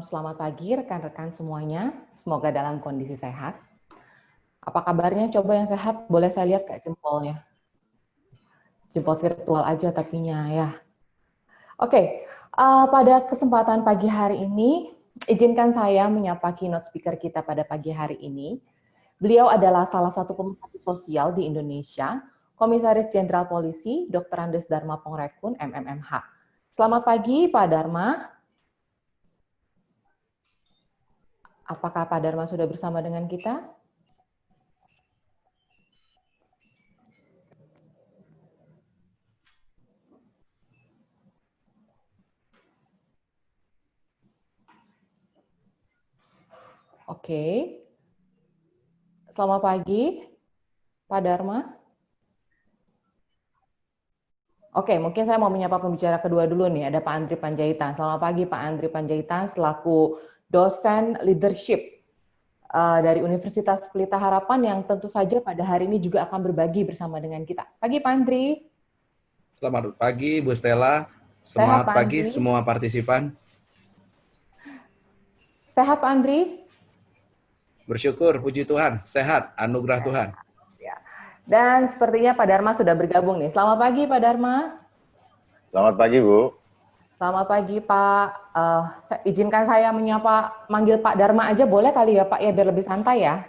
Selamat pagi rekan-rekan semuanya, semoga dalam kondisi sehat. Apa kabarnya? Coba yang sehat, boleh saya lihat Kak jempolnya. Jempol virtual aja tapinya ya. Oke, pada kesempatan pagi hari ini, izinkan saya menyapa keynote speaker kita pada pagi hari ini. Beliau adalah salah satu pemerhati sosial di Indonesia, Komisaris Jenderal Polisi, Dr. Andes Dharma Pongrekun, MMMH. Selamat pagi Pak Dharma. Apakah Pak Dharma sudah bersama dengan kita? Oke. Selamat pagi, Pak Dharma. Oke, mungkin saya mau menyapa pembicara kedua dulu nih. Ada Pak Andri Panjaitan. Selamat pagi, Pak Andri Panjaitan, selaku dosen leadership dari Universitas Pelita Harapan yang tentu saja pada hari ini juga akan berbagi bersama dengan kita. Pagi, Pak Andri. Selamat pagi, Bu Stella. Sehat, Semangat Pak pagi Andri. semua partisipan. Sehat, Pak Andri. Bersyukur, puji Tuhan, sehat, anugerah Tuhan. Ya. Dan sepertinya Pak Dharma sudah bergabung nih. Selamat pagi, Pak Dharma. Selamat pagi, Bu. Selamat pagi, Pak. Izinkan saya manggil Pak Dharma aja boleh kali ya, Pak, ya, biar lebih santai ya?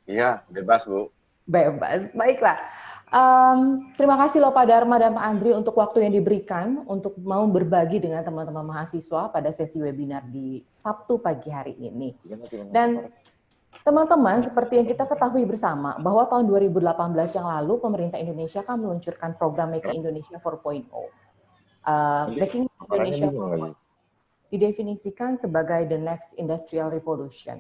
Iya, bebas, Bu. Bebas, baiklah. Terima kasih loh Pak Dharma dan Pak Andri untuk waktu yang diberikan untuk mau berbagi dengan teman-teman mahasiswa pada sesi webinar di Sabtu pagi hari ini. Dan teman-teman, seperti yang kita ketahui bersama, bahwa tahun 2018 yang lalu, pemerintah Indonesia kan meluncurkan program Making Indonesia 4.0. Making Indonesia 4.0 didefinisikan sebagai the next industrial revolution.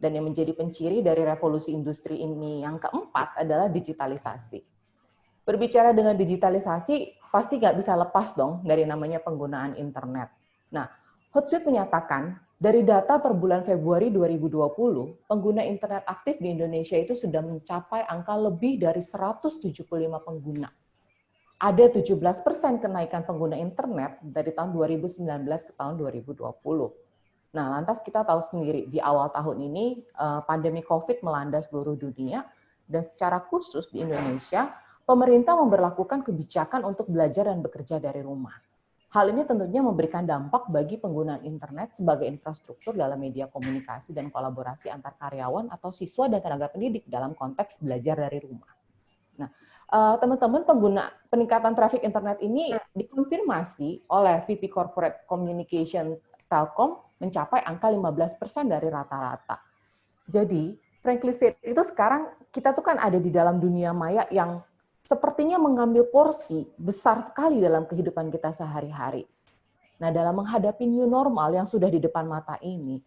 Dan yang menjadi penciri dari revolusi industri ini yang keempat adalah digitalisasi. Berbicara dengan digitalisasi, pasti nggak bisa lepas dong dari namanya penggunaan internet. Nah, Hootsuite menyatakan, dari data per bulan Februari 2020, pengguna internet aktif di Indonesia itu sudah mencapai angka lebih dari 175 pengguna. Ada 17% kenaikan pengguna internet dari tahun 2019 ke tahun 2020. Nah, lantas kita tahu sendiri, di awal tahun ini pandemi COVID melanda seluruh dunia, dan secara khusus di Indonesia, pemerintah memberlakukan kebijakan untuk belajar dan bekerja dari rumah. Hal ini tentunya memberikan dampak bagi penggunaan internet sebagai infrastruktur dalam media komunikasi dan kolaborasi antar karyawan atau siswa dan tenaga pendidik dalam konteks belajar dari rumah. Nah, teman-teman, peningkatan traffic internet ini dikonfirmasi oleh VP Corporate Communication Telkom mencapai angka 15% dari rata-rata. Jadi, frankly said, itu sekarang kita tuh kan ada di dalam dunia maya yang sepertinya mengambil porsi besar sekali dalam kehidupan kita sehari-hari. Nah, dalam menghadapi new normal yang sudah di depan mata ini,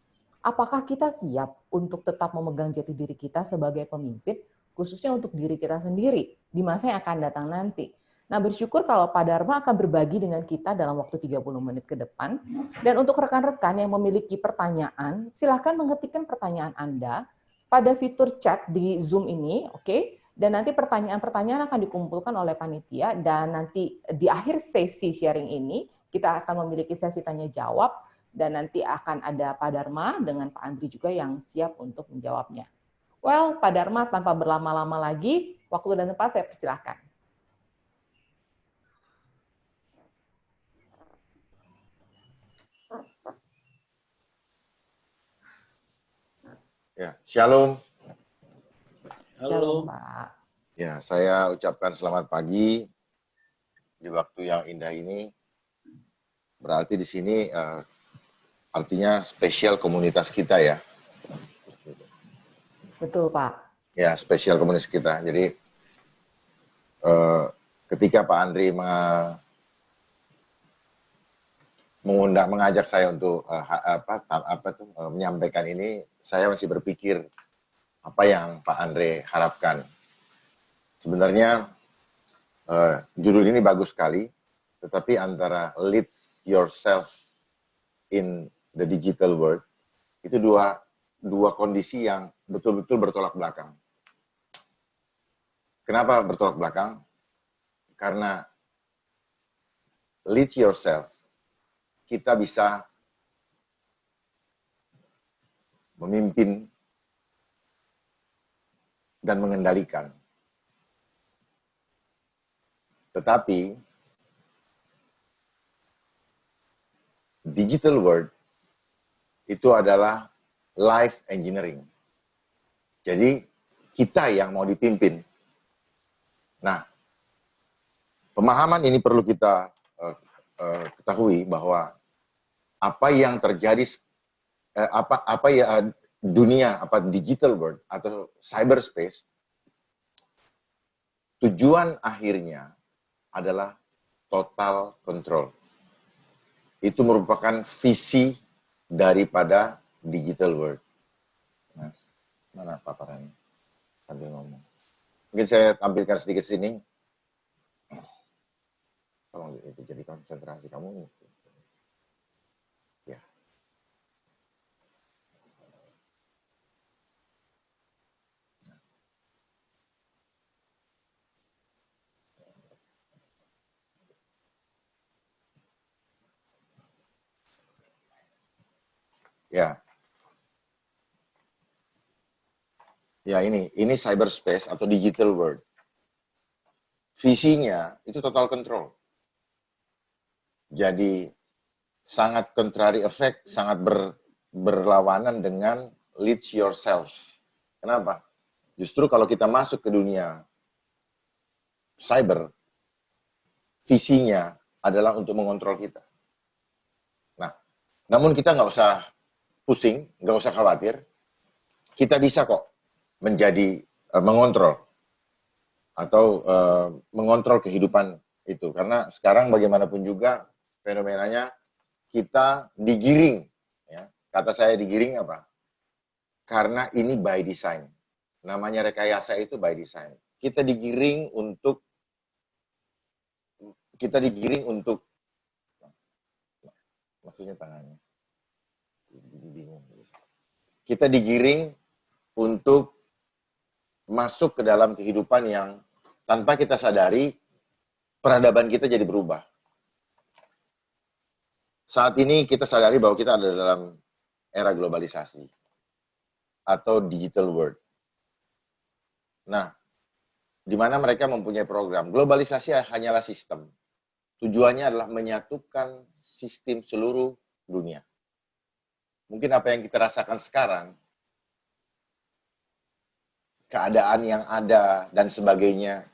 apakah kita siap untuk tetap memegang jati diri kita sebagai pemimpin, khususnya untuk diri kita sendiri di masa yang akan datang nanti? Nah, bersyukur kalau Pak Dharma akan berbagi dengan kita dalam waktu 30 menit ke depan. Dan untuk rekan-rekan yang memiliki pertanyaan, silakan mengetikkan pertanyaan Anda pada fitur chat di Zoom ini, oke? Dan nanti pertanyaan-pertanyaan akan dikumpulkan oleh panitia, dan nanti di akhir sesi sharing ini, kita akan memiliki sesi tanya-jawab, dan nanti akan ada Pak Dharma dengan Pak Andri juga yang siap untuk menjawabnya. Well, Pak Dharma, tanpa berlama-lama lagi, waktu dan tempat saya persilahkan. Ya, shalom. Halo. Shalom, Pak. Ya, saya ucapkan selamat pagi di waktu yang indah ini. Berarti di sini artinya spesial komunitas kita ya. Betul, Pak. Ya, spesial komunitas kita. Jadi ketika Pak Andri mengajak saya untuk menyampaikan ini, saya masih berpikir apa yang Pak Andre harapkan. Sebenarnya judul ini bagus sekali, tetapi antara lead yourself in the digital world itu dua kondisi yang betul-betul bertolak belakang. Kenapa bertolak belakang? Karena lead yourself kita bisa memimpin, dan mengendalikan. Tetapi digital world itu adalah life engineering. Jadi kita yang mau dipimpin. Nah, pemahaman ini perlu kita ketahui bahwa apa yang terjadi, dunia, digital world atau cyberspace, tujuan akhirnya adalah total control. Itu merupakan visi daripada digital world. Nah, mana paparannya? Sambil ngomong. Mungkin saya tampilkan sedikit sini. Tolong itu jadi konsentrasi kamu. Ya. Ya. Ya, ini cyberspace atau digital world. Visinya itu total control. Jadi sangat contrary effect, sangat berlawanan dengan lead yourself. Kenapa? Justru kalau kita masuk ke dunia cyber, visinya adalah untuk mengontrol kita. Nah, namun kita nggak usah pusing, nggak usah khawatir. Kita bisa kok menjadi mengontrol atau mengontrol kehidupan itu. Karena sekarang bagaimanapun juga fenomenanya kita digiring. Ya. Kata saya digiring apa? Karena ini by design. Namanya rekayasa itu by design. Kita digiring untuk maksudnya tangannya. Bingung. Kita digiring untuk masuk ke dalam kehidupan yang tanpa kita sadari peradaban kita jadi berubah. Saat ini kita sadari bahwa kita ada dalam era globalisasi atau digital world. Nah, di mana mereka mempunyai program. Globalisasi hanyalah sistem. Tujuannya adalah menyatukan sistem seluruh dunia. Mungkin apa yang kita rasakan sekarang, keadaan yang ada, dan sebagainya.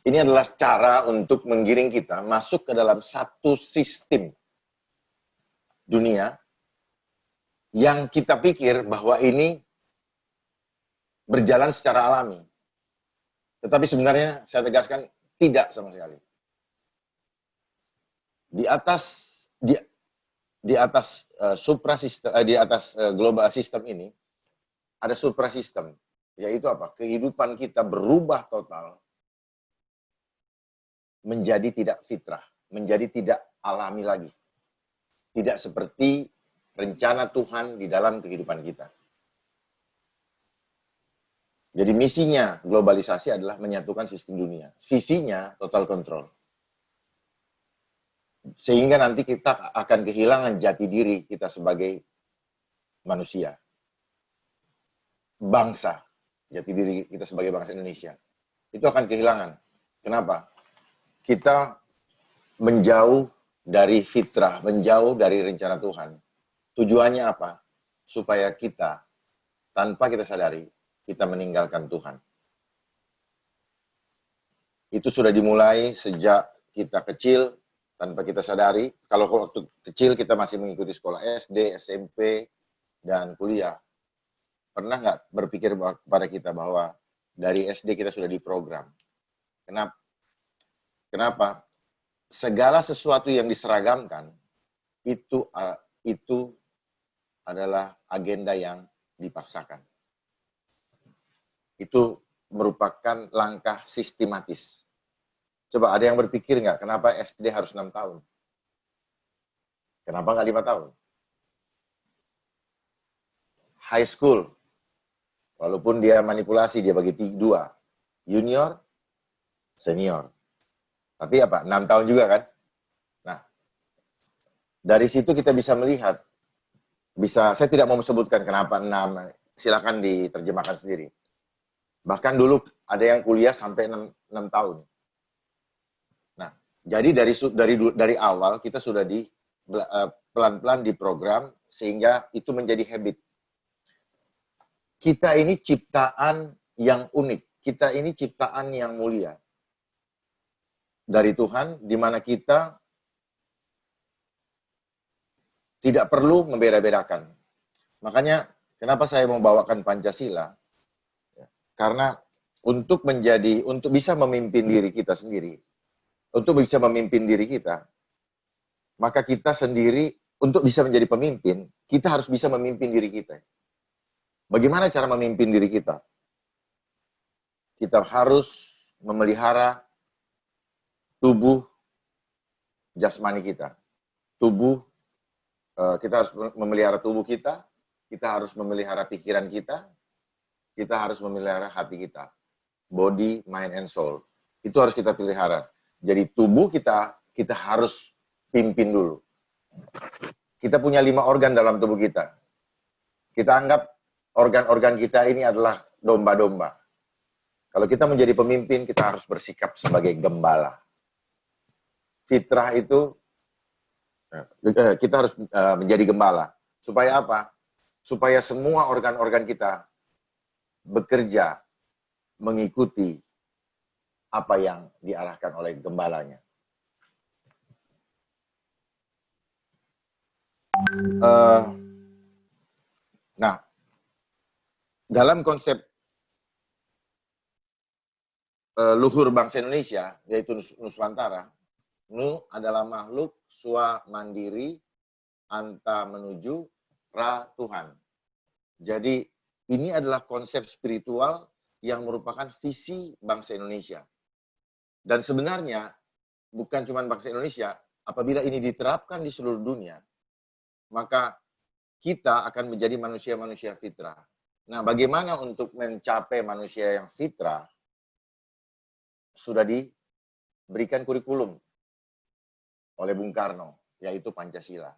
Ini adalah cara untuk menggiring kita masuk ke dalam satu sistem dunia yang kita pikir bahwa ini berjalan secara alami. Tetapi sebenarnya saya tegaskan tidak sama sekali. Di atas global system ini ada suprasistem, yaitu apa? Kehidupan kita berubah total menjadi tidak fitrah, menjadi tidak alami lagi. Tidak seperti rencana Tuhan di dalam kehidupan kita. Jadi misinya globalisasi adalah menyatukan sistem dunia. Visinya total control. Sehingga nanti kita akan kehilangan jati diri kita sebagai manusia. Bangsa, jati diri kita sebagai bangsa Indonesia. Itu akan kehilangan. Kenapa? Kita menjauh dari fitrah, menjauh dari rencana Tuhan. Tujuannya apa? Supaya kita, tanpa kita sadari, kita meninggalkan Tuhan. Itu sudah dimulai sejak kita kecil, tanpa kita sadari. Kalau waktu kecil kita masih mengikuti sekolah SD, SMP, dan kuliah. Pernah nggak berpikir kepada kita bahwa dari SD kita sudah diprogram? Kenapa? Segala sesuatu yang diseragamkan, itu adalah agenda yang dipaksakan. Itu merupakan langkah sistematis. Coba ada yang berpikir nggak, kenapa SD harus 6 tahun? Kenapa nggak 5 tahun? High school, walaupun dia manipulasi, dia bagi 2. Junior, senior. Tapi apa? 6 tahun juga kan? Nah, dari situ kita bisa melihat saya tidak mau sebutkan kenapa 6, silakan diterjemahkan sendiri. Bahkan dulu ada yang kuliah sampai 6 tahun. Nah, jadi dari awal kita sudah pelan-pelan diprogram sehingga itu menjadi habit. Kita ini ciptaan yang unik. Kita ini ciptaan yang mulia dari Tuhan, di mana kita tidak perlu membeda-bedakan. Makanya kenapa saya mau bawakan Pancasila? Karena untuk bisa memimpin diri kita sendiri, untuk bisa memimpin diri kita, maka kita sendiri untuk bisa menjadi pemimpin, kita harus bisa memimpin diri kita. Bagaimana cara memimpin diri kita? Kita harus memelihara tubuh jasmani kita. Kita harus memelihara tubuh kita harus memelihara pikiran kita harus memelihara hati kita. Body, mind, and soul. Itu harus kita pelihara. Jadi tubuh kita harus pimpin dulu. Kita punya 5 organ dalam tubuh kita. Kita anggap organ-organ kita ini adalah domba-domba. Kalau kita menjadi pemimpin, kita harus bersikap sebagai gembala. Fitrah itu kita harus menjadi gembala. Supaya apa? Supaya semua organ-organ kita bekerja mengikuti apa yang diarahkan oleh gembalanya. Nah, dalam konsep luhur bangsa Indonesia, yaitu Nuswantara, Nu adalah makhluk swa mandiri, anta menuju ra Tuhan. Jadi ini adalah konsep spiritual yang merupakan visi bangsa Indonesia. Dan sebenarnya bukan cuma bangsa Indonesia, apabila ini diterapkan di seluruh dunia, maka kita akan menjadi manusia-manusia fitrah. Nah, bagaimana untuk mencapai manusia yang fitrah? Sudah diberikan kurikulum oleh Bung Karno, yaitu Pancasila.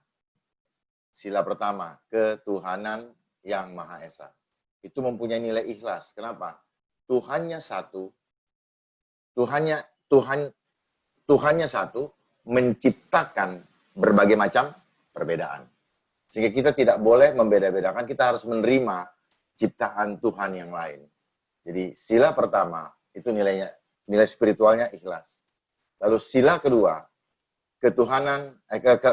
Sila pertama, ketuhanan yang Maha Esa. Itu mempunyai nilai ikhlas. Kenapa? Tuhannya satu, Tuhannya satu, menciptakan berbagai macam perbedaan. Sehingga kita tidak boleh membeda-bedakan, kita harus menerima ciptaan Tuhan yang lain. Jadi sila pertama, itu nilai spiritualnya ikhlas. Lalu sila kedua,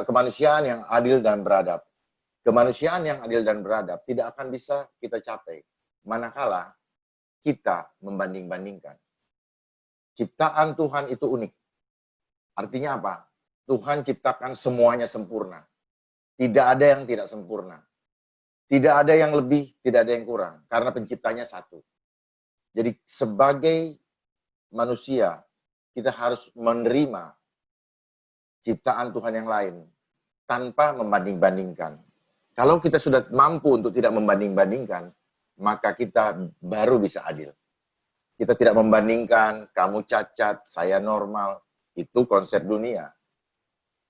kemanusiaan yang adil dan beradab. Kemanusiaan yang adil dan beradab tidak akan bisa kita capai manakala kita membanding-bandingkan. Ciptaan Tuhan itu unik. Artinya apa? Tuhan ciptakan semuanya sempurna. Tidak ada yang tidak sempurna. Tidak ada yang lebih, tidak ada yang kurang. Karena penciptanya satu. Jadi sebagai manusia, kita harus menerima ciptaan Tuhan yang lain tanpa membanding-bandingkan. Kalau kita sudah mampu untuk tidak membanding-bandingkan, maka kita baru bisa adil. Kita tidak membandingkan, kamu cacat, saya normal, itu konsep dunia.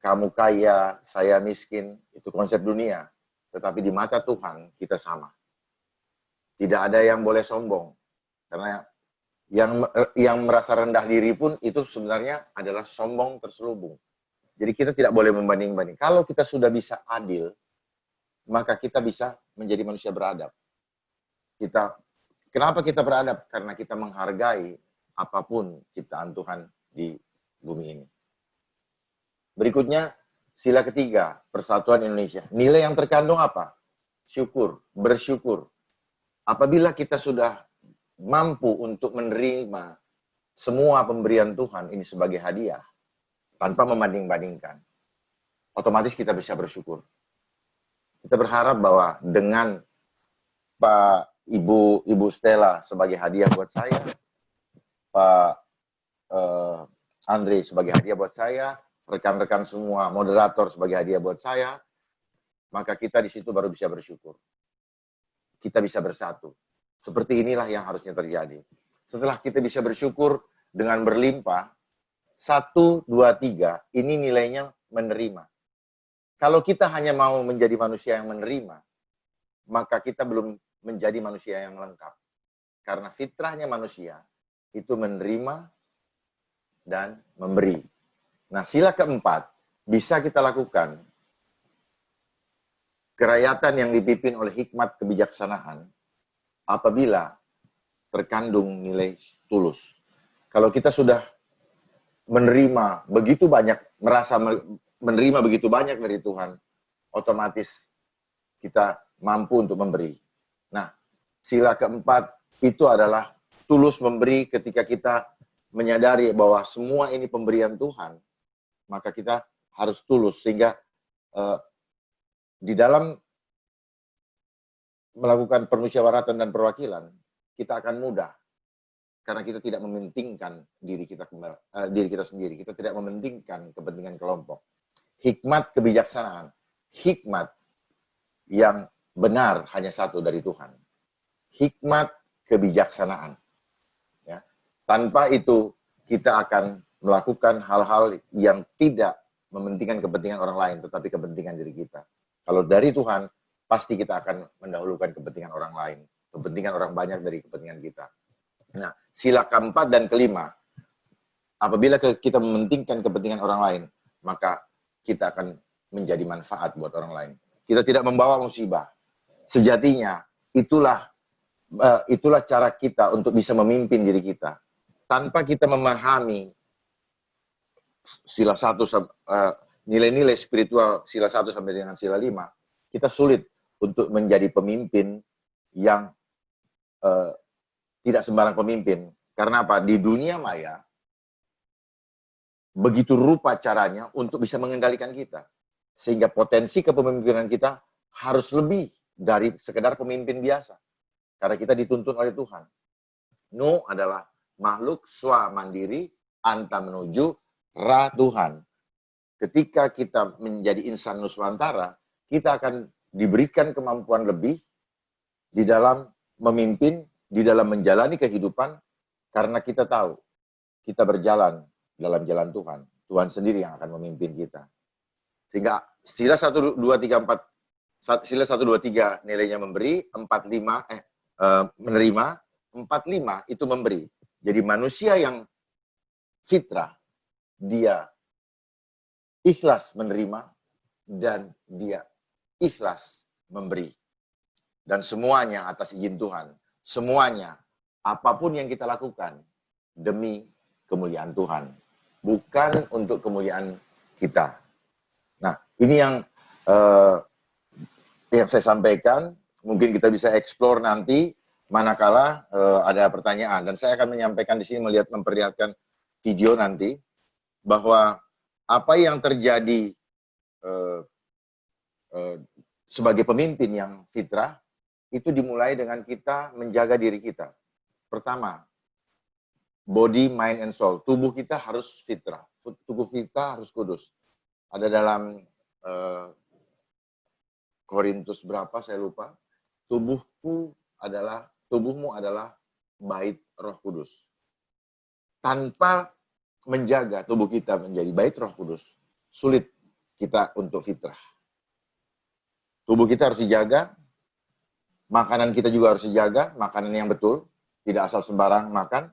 Kamu kaya, saya miskin, itu konsep dunia. Tetapi di mata Tuhan, kita sama. Tidak ada yang boleh sombong. Karena yang merasa rendah diri pun itu sebenarnya adalah sombong terselubung. Jadi kita tidak boleh membanding-banding. Kalau kita sudah bisa adil, maka kita bisa menjadi manusia beradab. Kenapa kita beradab? Karena kita menghargai apapun ciptaan Tuhan di bumi ini. Berikutnya, sila ketiga, persatuan Indonesia. Nilai yang terkandung apa? Syukur, bersyukur. Apabila kita sudah mampu untuk menerima semua pemberian Tuhan ini sebagai hadiah, tanpa membanding-bandingkan, otomatis kita bisa bersyukur. Kita berharap bahwa dengan Ibu Stella sebagai hadiah buat saya, Pak Andre sebagai hadiah buat saya, rekan-rekan semua moderator sebagai hadiah buat saya, maka kita di situ baru bisa bersyukur. Kita bisa bersatu. Seperti inilah yang harusnya terjadi. Setelah kita bisa bersyukur dengan berlimpah, 1, 2, 3, ini nilainya menerima. Kalau kita hanya mau menjadi manusia yang menerima, maka kita belum menjadi manusia yang lengkap. Karena fitrahnya manusia itu menerima dan memberi. Nah, sila keempat bisa kita lakukan kerakyatan yang dipimpin oleh hikmat kebijaksanaan apabila terkandung nilai tulus. Kalau kita sudah menerima begitu banyak, merasa menerima begitu banyak dari Tuhan, otomatis kita mampu untuk memberi. Nah, sila keempat itu adalah tulus memberi ketika kita menyadari bahwa semua ini pemberian Tuhan, maka kita harus tulus sehingga di dalam melakukan permusyawaratan dan perwakilan, kita akan mudah karena kita tidak mementingkan diri kita sendiri, kita tidak mementingkan kepentingan kelompok. Hikmat kebijaksanaan, hikmat yang benar hanya satu dari Tuhan. Hikmat kebijaksanaan. Ya. Tanpa itu kita akan melakukan hal-hal yang tidak mementingkan kepentingan orang lain, tetapi kepentingan diri kita. Kalau dari Tuhan, pasti kita akan mendahulukan kepentingan orang lain, kepentingan orang banyak dari kepentingan kita. Nah, sila keempat dan kelima, apabila kita mementingkan kepentingan orang lain, maka kita akan menjadi manfaat buat orang lain. Kita tidak membawa musibah. Sejatinya, itulah cara kita untuk bisa memimpin diri kita. Tanpa kita memahami sila 1 nilai-nilai spiritual sila 1 sampai dengan sila 5, kita sulit untuk menjadi pemimpin yang tidak sembarang pemimpin. Karena apa? Di dunia maya, begitu rupa caranya untuk bisa mengendalikan kita. Sehingga potensi kepemimpinan kita harus lebih dari sekedar pemimpin biasa. Karena kita dituntun oleh Tuhan. Nuh adalah makhluk swa mandiri, anta menuju ra Tuhan. Ketika kita menjadi insan nuswantara, kita akan diberikan kemampuan lebih di dalam memimpin, di dalam menjalani kehidupan, karena kita tahu kita berjalan dalam jalan Tuhan. Tuhan sendiri yang akan memimpin kita. Sehingga sila 1, 2, 3, 4, sila 1, 2, 3 nilainya memberi, 4, 5 menerima, 4, 5 itu memberi. Jadi manusia yang fitrah, dia ikhlas menerima dan dia ikhlas memberi. Dan semuanya atas izin Tuhan. Semuanya, apapun yang kita lakukan, demi kemuliaan Tuhan. Bukan untuk kemuliaan kita. Nah, ini yang saya sampaikan. Mungkin kita bisa explore nanti, manakala ada pertanyaan. Dan saya akan menyampaikan di sini, memperlihatkan video nanti, bahwa apa yang terjadi sebagai pemimpin yang fitrah, itu dimulai dengan kita menjaga diri kita. Pertama, body, mind, and soul. Tubuh kita harus fitrah. Tubuh kita harus kudus. Ada dalam Korintus berapa, saya lupa. Tubuhmu adalah bait Roh Kudus. Tanpa menjaga tubuh kita menjadi bait Roh Kudus, sulit kita untuk fitrah. Tubuh kita harus dijaga, makanan kita juga harus dijaga, makanan yang betul, tidak asal sembarang makan.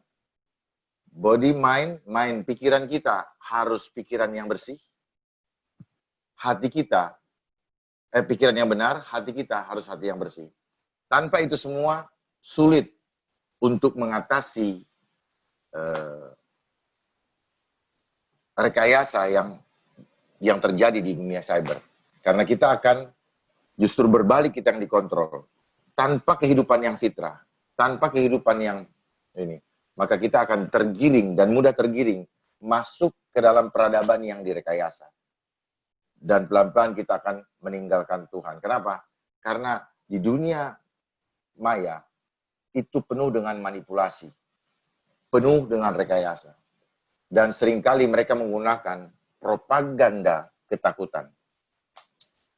Body, mind, pikiran kita harus pikiran yang bersih. Hati kita, pikiran yang benar, hati kita harus hati yang bersih. Tanpa itu semua, sulit untuk mengatasi rekayasa yang terjadi di dunia cyber. Karena kita akan justru berbalik, kita yang dikontrol. Tanpa kehidupan yang fitrah, tanpa kehidupan yang ini, maka kita akan tergiring dan mudah tergiring masuk ke dalam peradaban yang direkayasa. Dan pelan-pelan kita akan meninggalkan Tuhan. Kenapa? Karena di dunia maya itu penuh dengan manipulasi, penuh dengan rekayasa. Dan seringkali mereka menggunakan propaganda ketakutan.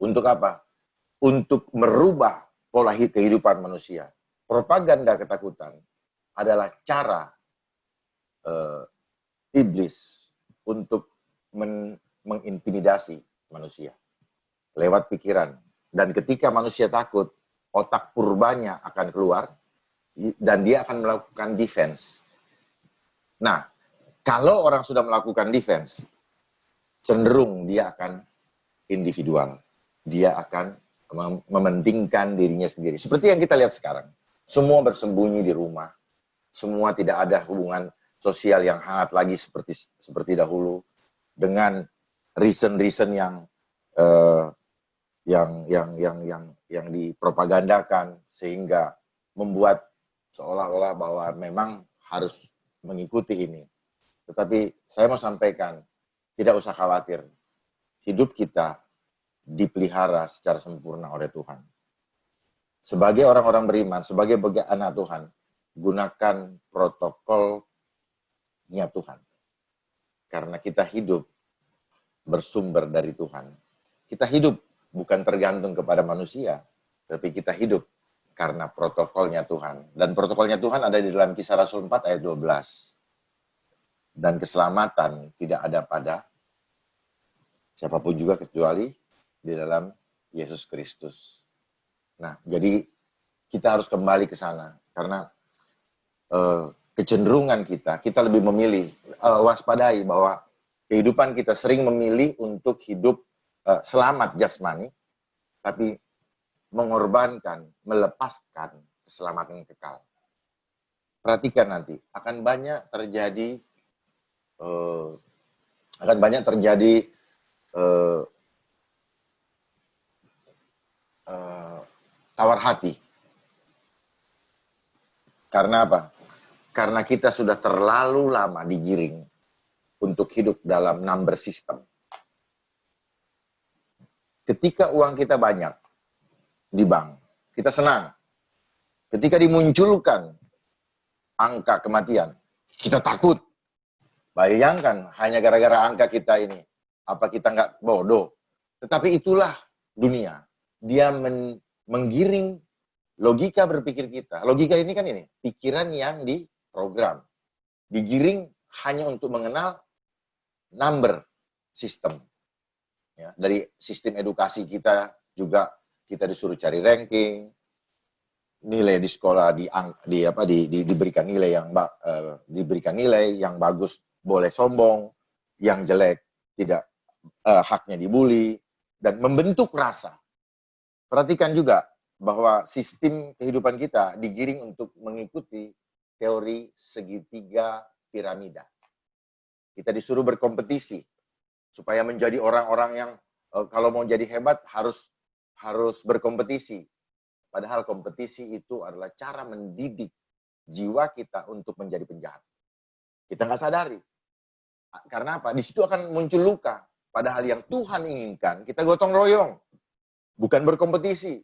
Untuk apa? Untuk merubah pola kehidupan manusia. Propaganda ketakutan adalah cara iblis untuk mengintimidasi manusia. lewat pikiran. Dan ketika manusia takut, otak purbanya akan keluar, dan dia akan melakukan defense. Nah, kalau orang sudah melakukan defense, cenderung dia akan individual. Dia akan mementingkan dirinya sendiri. Seperti yang kita lihat sekarang. Semua bersembunyi di rumah. Semua tidak ada hubungan sosial yang hangat lagi seperti dahulu. Dengan reason-reason yang dipropagandakan, sehingga membuat seolah-olah bahwa memang harus mengikuti ini. Tetapi saya mau sampaikan, tidak usah khawatir. Hidup kita dipelihara secara sempurna oleh Tuhan. Sebagai orang-orang beriman, sebagai anak Tuhan, gunakan protokolnya Tuhan. Karena kita hidup bersumber dari Tuhan. Kita hidup bukan tergantung kepada manusia, tapi kita hidup karena protokolnya Tuhan. Dan protokolnya Tuhan ada di dalam Kisah Rasul 4 ayat 12. Dan keselamatan tidak ada pada siapapun juga kecuali di dalam Yesus Kristus. Nah, jadi kita harus kembali ke sana. Karena kecenderungan kita lebih memilih, waspadai bahwa kehidupan kita sering memilih untuk hidup selamat jasmani, tapi mengorbankan, melepaskan keselamatan kekal. Perhatikan nanti, akan banyak terjadi tawar hati. Karena apa? Karena kita sudah terlalu lama digiring untuk hidup dalam number system. Ketika uang kita banyak di bank, kita senang. Ketika dimunculkan angka kematian, kita takut. Bayangkan, hanya gara-gara angka kita ini. Apa kita nggak bodoh? Tetapi itulah dunia. Dia menggiring logika berpikir kita. Logika ini kan ini, pikiran yang diprogram. Digiring hanya untuk mengenal number system. Ya, dari sistem edukasi kita juga kita disuruh cari ranking, nilai di sekolah diberikan nilai yang bagus boleh sombong, yang jelek tidak haknya dibully, dan membentuk rasa. Perhatikan juga bahwa sistem kehidupan kita digiring untuk mengikuti teori segitiga piramida. Kita disuruh berkompetisi supaya menjadi orang-orang yang kalau mau jadi hebat harus berkompetisi. Padahal kompetisi itu adalah cara mendidik jiwa kita untuk menjadi penjahat. Kita nggak sadari. Karena apa? Di situ akan muncul luka. Padahal yang Tuhan inginkan, kita gotong royong. Bukan berkompetisi.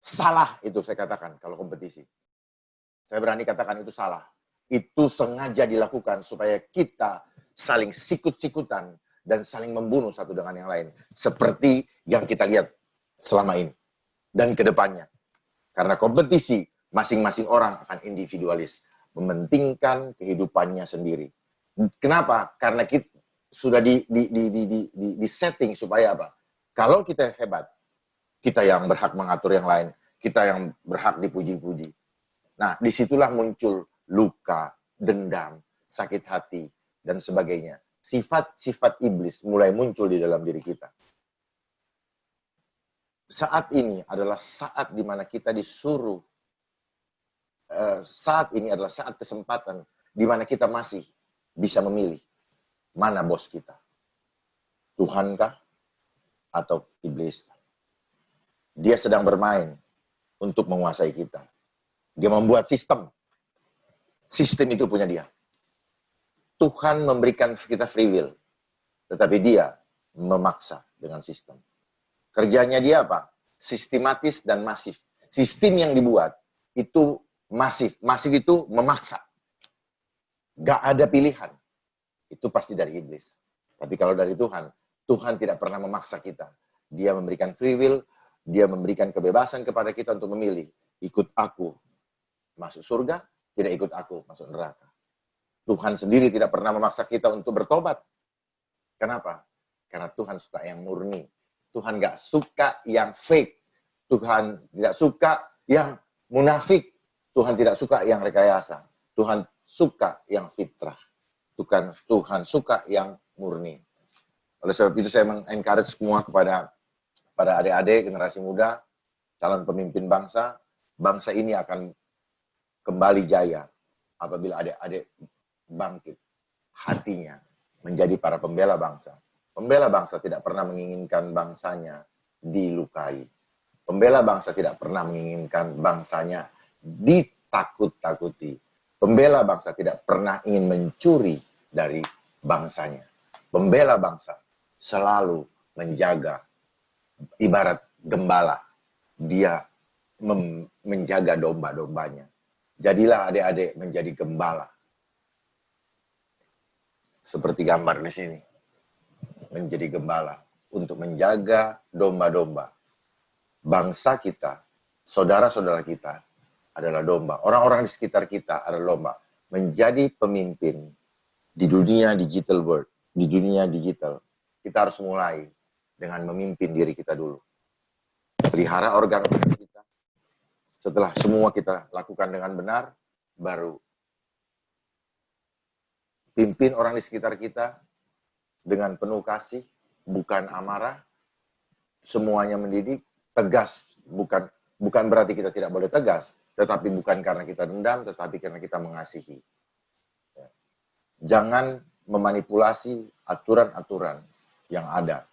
Salah itu saya katakan kalau kompetisi. Saya berani katakan itu salah. Itu sengaja dilakukan supaya kita saling sikut-sikutan dan saling membunuh satu dengan yang lain. Seperti yang kita lihat selama ini. Dan ke depannya. Karena kompetisi, masing-masing orang akan individualis. Mementingkan kehidupannya sendiri. Kenapa? Karena kita sudah di setting supaya apa? Kalau kita hebat, kita yang berhak mengatur yang lain. Kita yang berhak dipuji-puji. Nah, disitulah muncul luka, dendam, sakit hati, dan sebagainya. Sifat-sifat iblis mulai muncul di dalam diri kita. Saat ini adalah saat di mana kita disuruh, saat ini adalah saat kesempatan di mana kita masih bisa memilih mana bos kita. Tuhankah atau iblis? Dia sedang bermain untuk menguasai kita. Dia membuat sistem. Sistem itu punya dia. Tuhan memberikan kita free will. Tetapi dia memaksa dengan sistem. Kerjanya dia apa? Sistematis dan masif. Sistem yang dibuat itu masif. Masif itu memaksa. Gak ada pilihan. Itu pasti dari iblis. Tapi kalau dari Tuhan, Tuhan tidak pernah memaksa kita. Dia memberikan free will, dia memberikan kebebasan kepada kita untuk memilih. Ikut aku masuk surga, tidak ikut aku masuk neraka. Tuhan sendiri tidak pernah memaksa kita untuk bertobat. Kenapa? Karena Tuhan suka yang murni. Tuhan nggak suka yang fake. Tuhan tidak suka yang munafik. Tuhan tidak suka yang rekayasa. Tuhan suka yang fitrah. Tuhan suka yang murni. Oleh sebab itu saya mengencourage semua kepada adik-adik, generasi muda, calon pemimpin bangsa. Bangsa ini akan kembali jaya apabila adik-adik bangkit hatinya menjadi para pembela bangsa. Pembela bangsa tidak pernah menginginkan bangsanya dilukai. Pembela bangsa tidak pernah menginginkan bangsanya ditakut-takuti. Pembela bangsa tidak pernah ingin mencuri dari bangsanya. Pembela bangsa selalu menjaga, ibarat gembala, dia menjaga domba-dombanya. Jadilah adik-adik menjadi gembala. Seperti gambar di sini. Menjadi gembala untuk menjaga domba-domba. Bangsa kita, saudara-saudara kita adalah domba. Orang-orang di sekitar kita adalah domba. Menjadi pemimpin di dunia digital world, di dunia digital, kita harus mulai dengan memimpin diri kita dulu. Pelihara organ-organ kita. Setelah semua kita lakukan dengan benar, baru pimpin orang di sekitar kita dengan penuh kasih, bukan amarah, semuanya mendidik, tegas, bukan berarti kita tidak boleh tegas, tetapi bukan karena kita dendam, tetapi karena kita mengasihi. Jangan memanipulasi aturan-aturan yang ada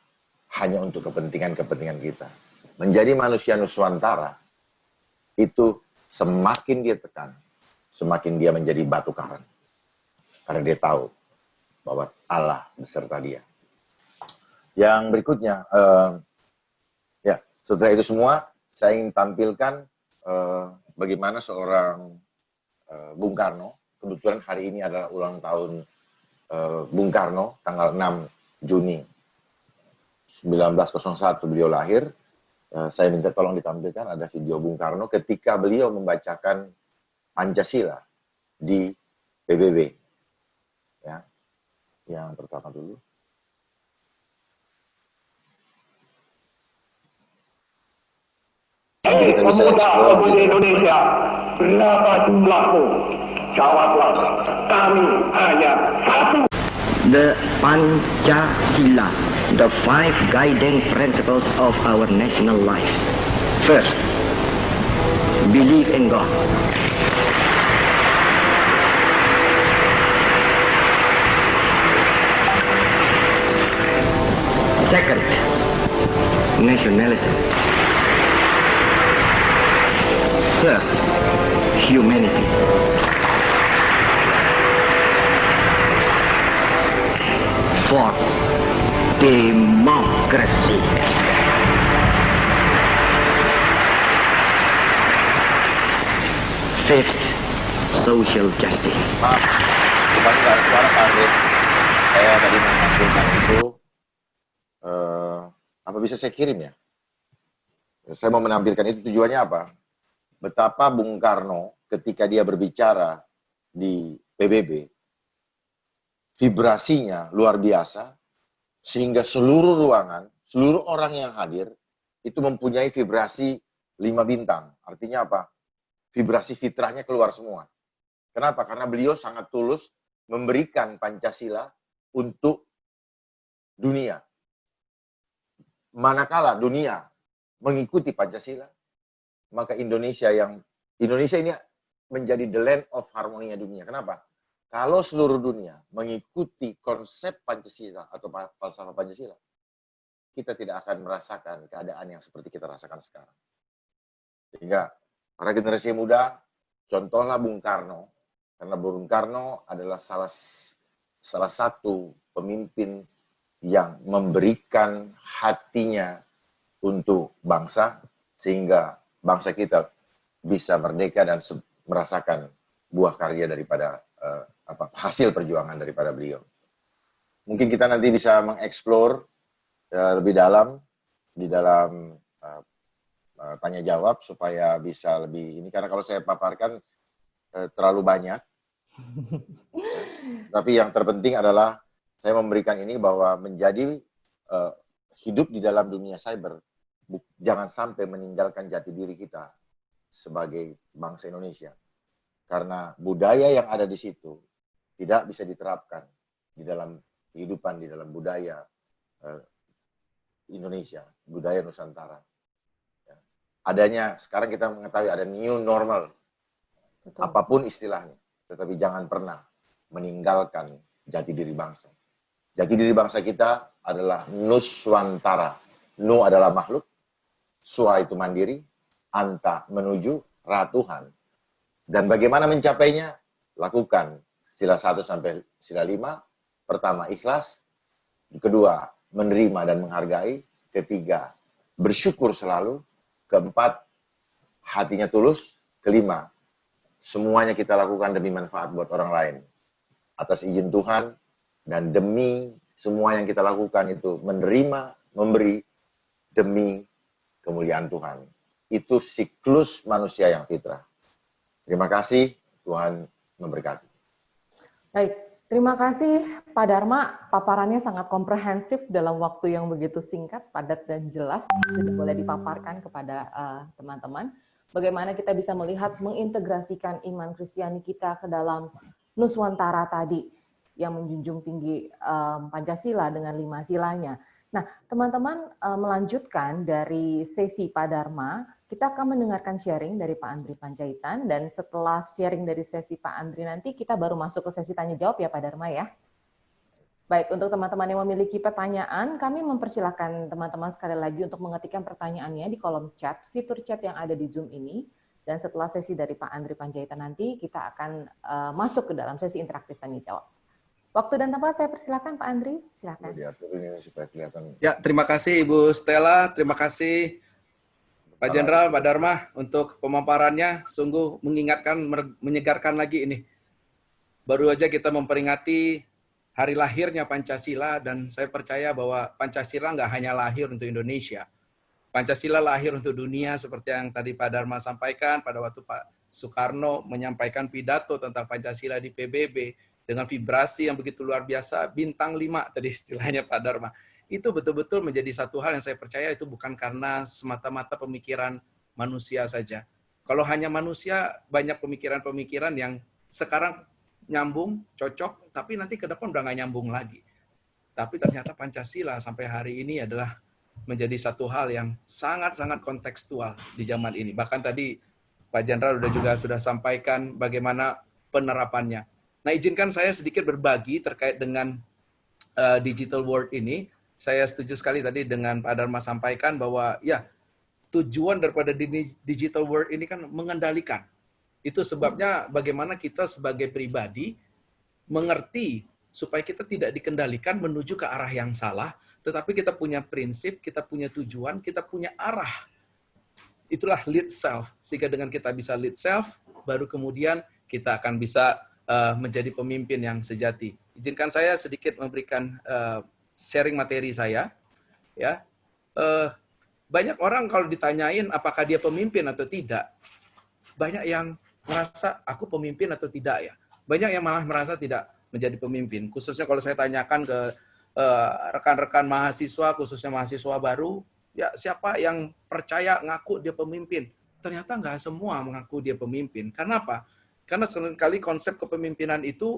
hanya untuk kepentingan-kepentingan kita. Menjadi manusia nuswantara itu semakin dia tekan, semakin dia menjadi batu karang. Karena dia tahu bahwa Allah beserta dia. Yang berikutnya, ya setelah itu semua, saya ingin tampilkan bagaimana seorang Bung Karno, kebetulan hari ini adalah ulang tahun Bung Karno, tanggal 6 Juni 1901 beliau lahir. Saya minta tolong ditampilkan, ada video Bung Karno ketika beliau membacakan Pancasila di PBB. Ya, yang pertama dulu. Pemuda-pemudi Indonesia, berapa jumlahmu? Jawablah, kami hanya satu. The Pancasila, the 5 guiding principles of our national life. First, believe in God. Second, nationalism. Third, humanity. Fourth, democracy. Fifth, social justice. Maaf, rupanya nggak ada suara Pak Andre. Saya tadi menampilkan itu. Apa bisa saya kirim ya? Saya mau menampilkan itu, tujuannya apa? Betapa Bung Karno ketika dia berbicara di PBB, vibrasinya luar biasa, sehingga seluruh ruangan, seluruh orang yang hadir, itu mempunyai vibrasi 5 bintang. Artinya apa? Vibrasi fitrahnya keluar semua. Kenapa? Karena beliau sangat tulus memberikan Pancasila untuk dunia. Manakala dunia mengikuti Pancasila, maka Indonesia ini menjadi the land of harmony dunia. Kenapa? Kalau seluruh dunia mengikuti konsep Pancasila atau falsafah Pancasila, kita tidak akan merasakan keadaan yang seperti kita rasakan sekarang. Sehingga para generasi muda, contohlah Bung Karno, karena Bung Karno adalah salah satu pemimpin yang memberikan hatinya untuk bangsa, sehingga bangsa kita bisa merdeka dan merasakan buah karya daripada hasil perjuangan daripada beliau. Mungkin kita nanti bisa mengeksplor lebih dalam di dalam tanya jawab supaya bisa lebih ini, karena kalau saya paparkan terlalu banyak. Tapi yang terpenting adalah saya memberikan ini bahwa menjadi hidup di dalam dunia cyber, jangan sampai meninggalkan jati diri kita sebagai bangsa Indonesia. Karena budaya yang ada di situ tidak bisa diterapkan di dalam kehidupan, di dalam budaya Indonesia, budaya Nusantara. Adanya, sekarang kita mengetahui ada new normal, Betul. apapun istilahnya, tetapi jangan pernah meninggalkan jati diri bangsa. Jati diri bangsa kita adalah Nuswantara. Nu adalah makhluk, Swa itu mandiri, Anta menuju, Ra Tuhan. Dan bagaimana mencapainya? Lakukan sila 1 sampai sila 5. Pertama, ikhlas. Kedua, menerima dan menghargai. Ketiga, bersyukur selalu. Keempat, hatinya tulus. Kelima, semuanya kita lakukan demi manfaat buat orang lain. Atas izin Tuhan, dan demi semua yang kita lakukan itu menerima, memberi, demi kemuliaan Tuhan. Itu siklus manusia yang fitrah. Terima kasih, Tuhan memberkati. Baik, terima kasih Pak Dharma. Paparannya sangat komprehensif dalam waktu yang begitu singkat, padat dan jelas. Sudah boleh dipaparkan kepada teman-teman. Bagaimana kita bisa melihat mengintegrasikan iman Kristiani kita ke dalam Nuswantara tadi yang menjunjung tinggi Pancasila dengan 5 silanya. Nah, teman-teman melanjutkan dari sesi Pak Dharma, kita akan mendengarkan sharing dari Pak Andri Panjaitan, dan setelah sharing dari sesi Pak Andri nanti kita baru masuk ke sesi tanya jawab ya Pak Dharma ya. Baik, untuk teman-teman yang memiliki pertanyaan, kami mempersilahkan teman-teman sekali lagi untuk mengetikkan pertanyaannya di kolom chat, fitur chat yang ada di Zoom ini. Dan setelah sesi dari Pak Andri Panjaitan nanti, kita akan masuk ke dalam sesi interaktif tanya jawab. Waktu dan tempat saya persilakan Pak Andri, silakan. Diatur ini supaya kelihatan. Ya, terima kasih Ibu Stella, terima kasih Pak Jenderal, Pak Dharma untuk pemaparannya. Sungguh mengingatkan, menyegarkan lagi ini. Baru aja kita memperingati hari lahirnya Pancasila, dan saya percaya bahwa Pancasila nggak hanya lahir untuk Indonesia. Pancasila lahir untuk dunia seperti yang tadi Pak Dharma sampaikan pada waktu Pak Soekarno menyampaikan pidato tentang Pancasila di PBB dengan vibrasi yang begitu luar biasa, bintang 5 tadi istilahnya Pak Dharma. Itu betul-betul menjadi satu hal yang saya percaya itu bukan karena semata-mata pemikiran manusia saja. Kalau hanya manusia, banyak pemikiran-pemikiran yang sekarang nyambung, cocok, tapi nanti ke depan udah nggak nyambung lagi. Tapi ternyata Pancasila sampai hari ini adalah menjadi satu hal yang sangat-sangat kontekstual di zaman ini. Bahkan tadi Pak Jenderal juga sudah sampaikan bagaimana penerapannya. Nah, izinkan saya sedikit berbagi terkait dengan digital world ini. Saya setuju sekali tadi dengan Pak Dharma sampaikan bahwa ya tujuan daripada digital world ini kan mengendalikan. Itu sebabnya bagaimana kita sebagai pribadi mengerti supaya kita tidak dikendalikan menuju ke arah yang salah, tetapi kita punya prinsip, kita punya tujuan, kita punya arah. Itulah lead self. Sehingga dengan kita bisa lead self, baru kemudian kita akan bisa menjadi pemimpin yang sejati. Izinkan saya sedikit memberikan sharing materi saya. Ya, banyak orang kalau ditanyain apakah dia pemimpin atau tidak, banyak yang merasa aku pemimpin atau tidak ya. Banyak yang malah merasa tidak menjadi pemimpin. Khususnya kalau saya tanyakan ke rekan-rekan mahasiswa, khususnya mahasiswa baru, ya siapa yang percaya ngaku dia pemimpin? Ternyata nggak semua mengaku dia pemimpin. Karena apa? Karena seringkali konsep kepemimpinan itu,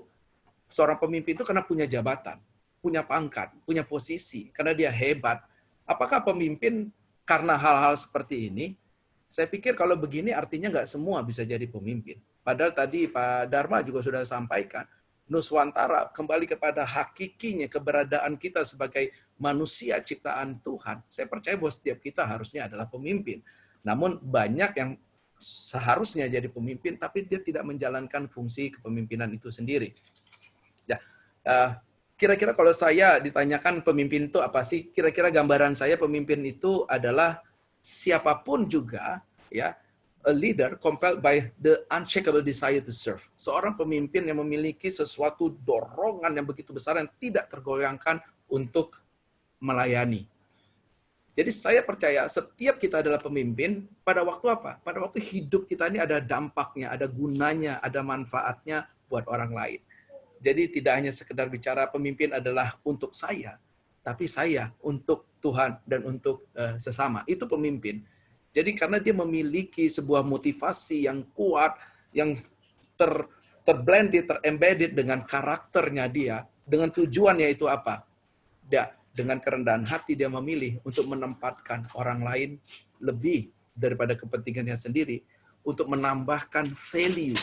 seorang pemimpin itu karena punya jabatan, punya pangkat, punya posisi, karena dia hebat. Apakah pemimpin karena hal-hal seperti ini? Saya pikir kalau begini artinya nggak semua bisa jadi pemimpin. Padahal tadi Pak Dharma juga sudah sampaikan, Nuswantara kembali kepada hakikinya keberadaan kita sebagai manusia ciptaan Tuhan. Saya percaya bahwa setiap kita harusnya adalah pemimpin. Namun banyak yang seharusnya jadi pemimpin, tapi dia tidak menjalankan fungsi kepemimpinan itu sendiri. Ya, kira-kira kalau saya ditanyakan pemimpin itu apa sih? Kira-kira gambaran saya pemimpin itu adalah siapapun juga, ya, a leader compelled by the unshakable desire to serve. Seorang pemimpin yang memiliki sesuatu dorongan yang begitu besar yang tidak tergoyangkan untuk melayani. Jadi saya percaya setiap kita adalah pemimpin pada waktu apa? Pada waktu hidup kita ini ada dampaknya, ada gunanya, ada manfaatnya buat orang lain. Jadi tidak hanya sekedar bicara pemimpin adalah untuk saya, tapi saya untuk Tuhan dan untuk sesama. Itu pemimpin. Jadi karena dia memiliki sebuah motivasi yang kuat, yang terblended, terembedded dengan karakternya dia, dengan tujuannya itu apa? Dengan kerendahan hati dia memilih untuk menempatkan orang lain lebih daripada kepentingannya sendiri, untuk menambahkan value,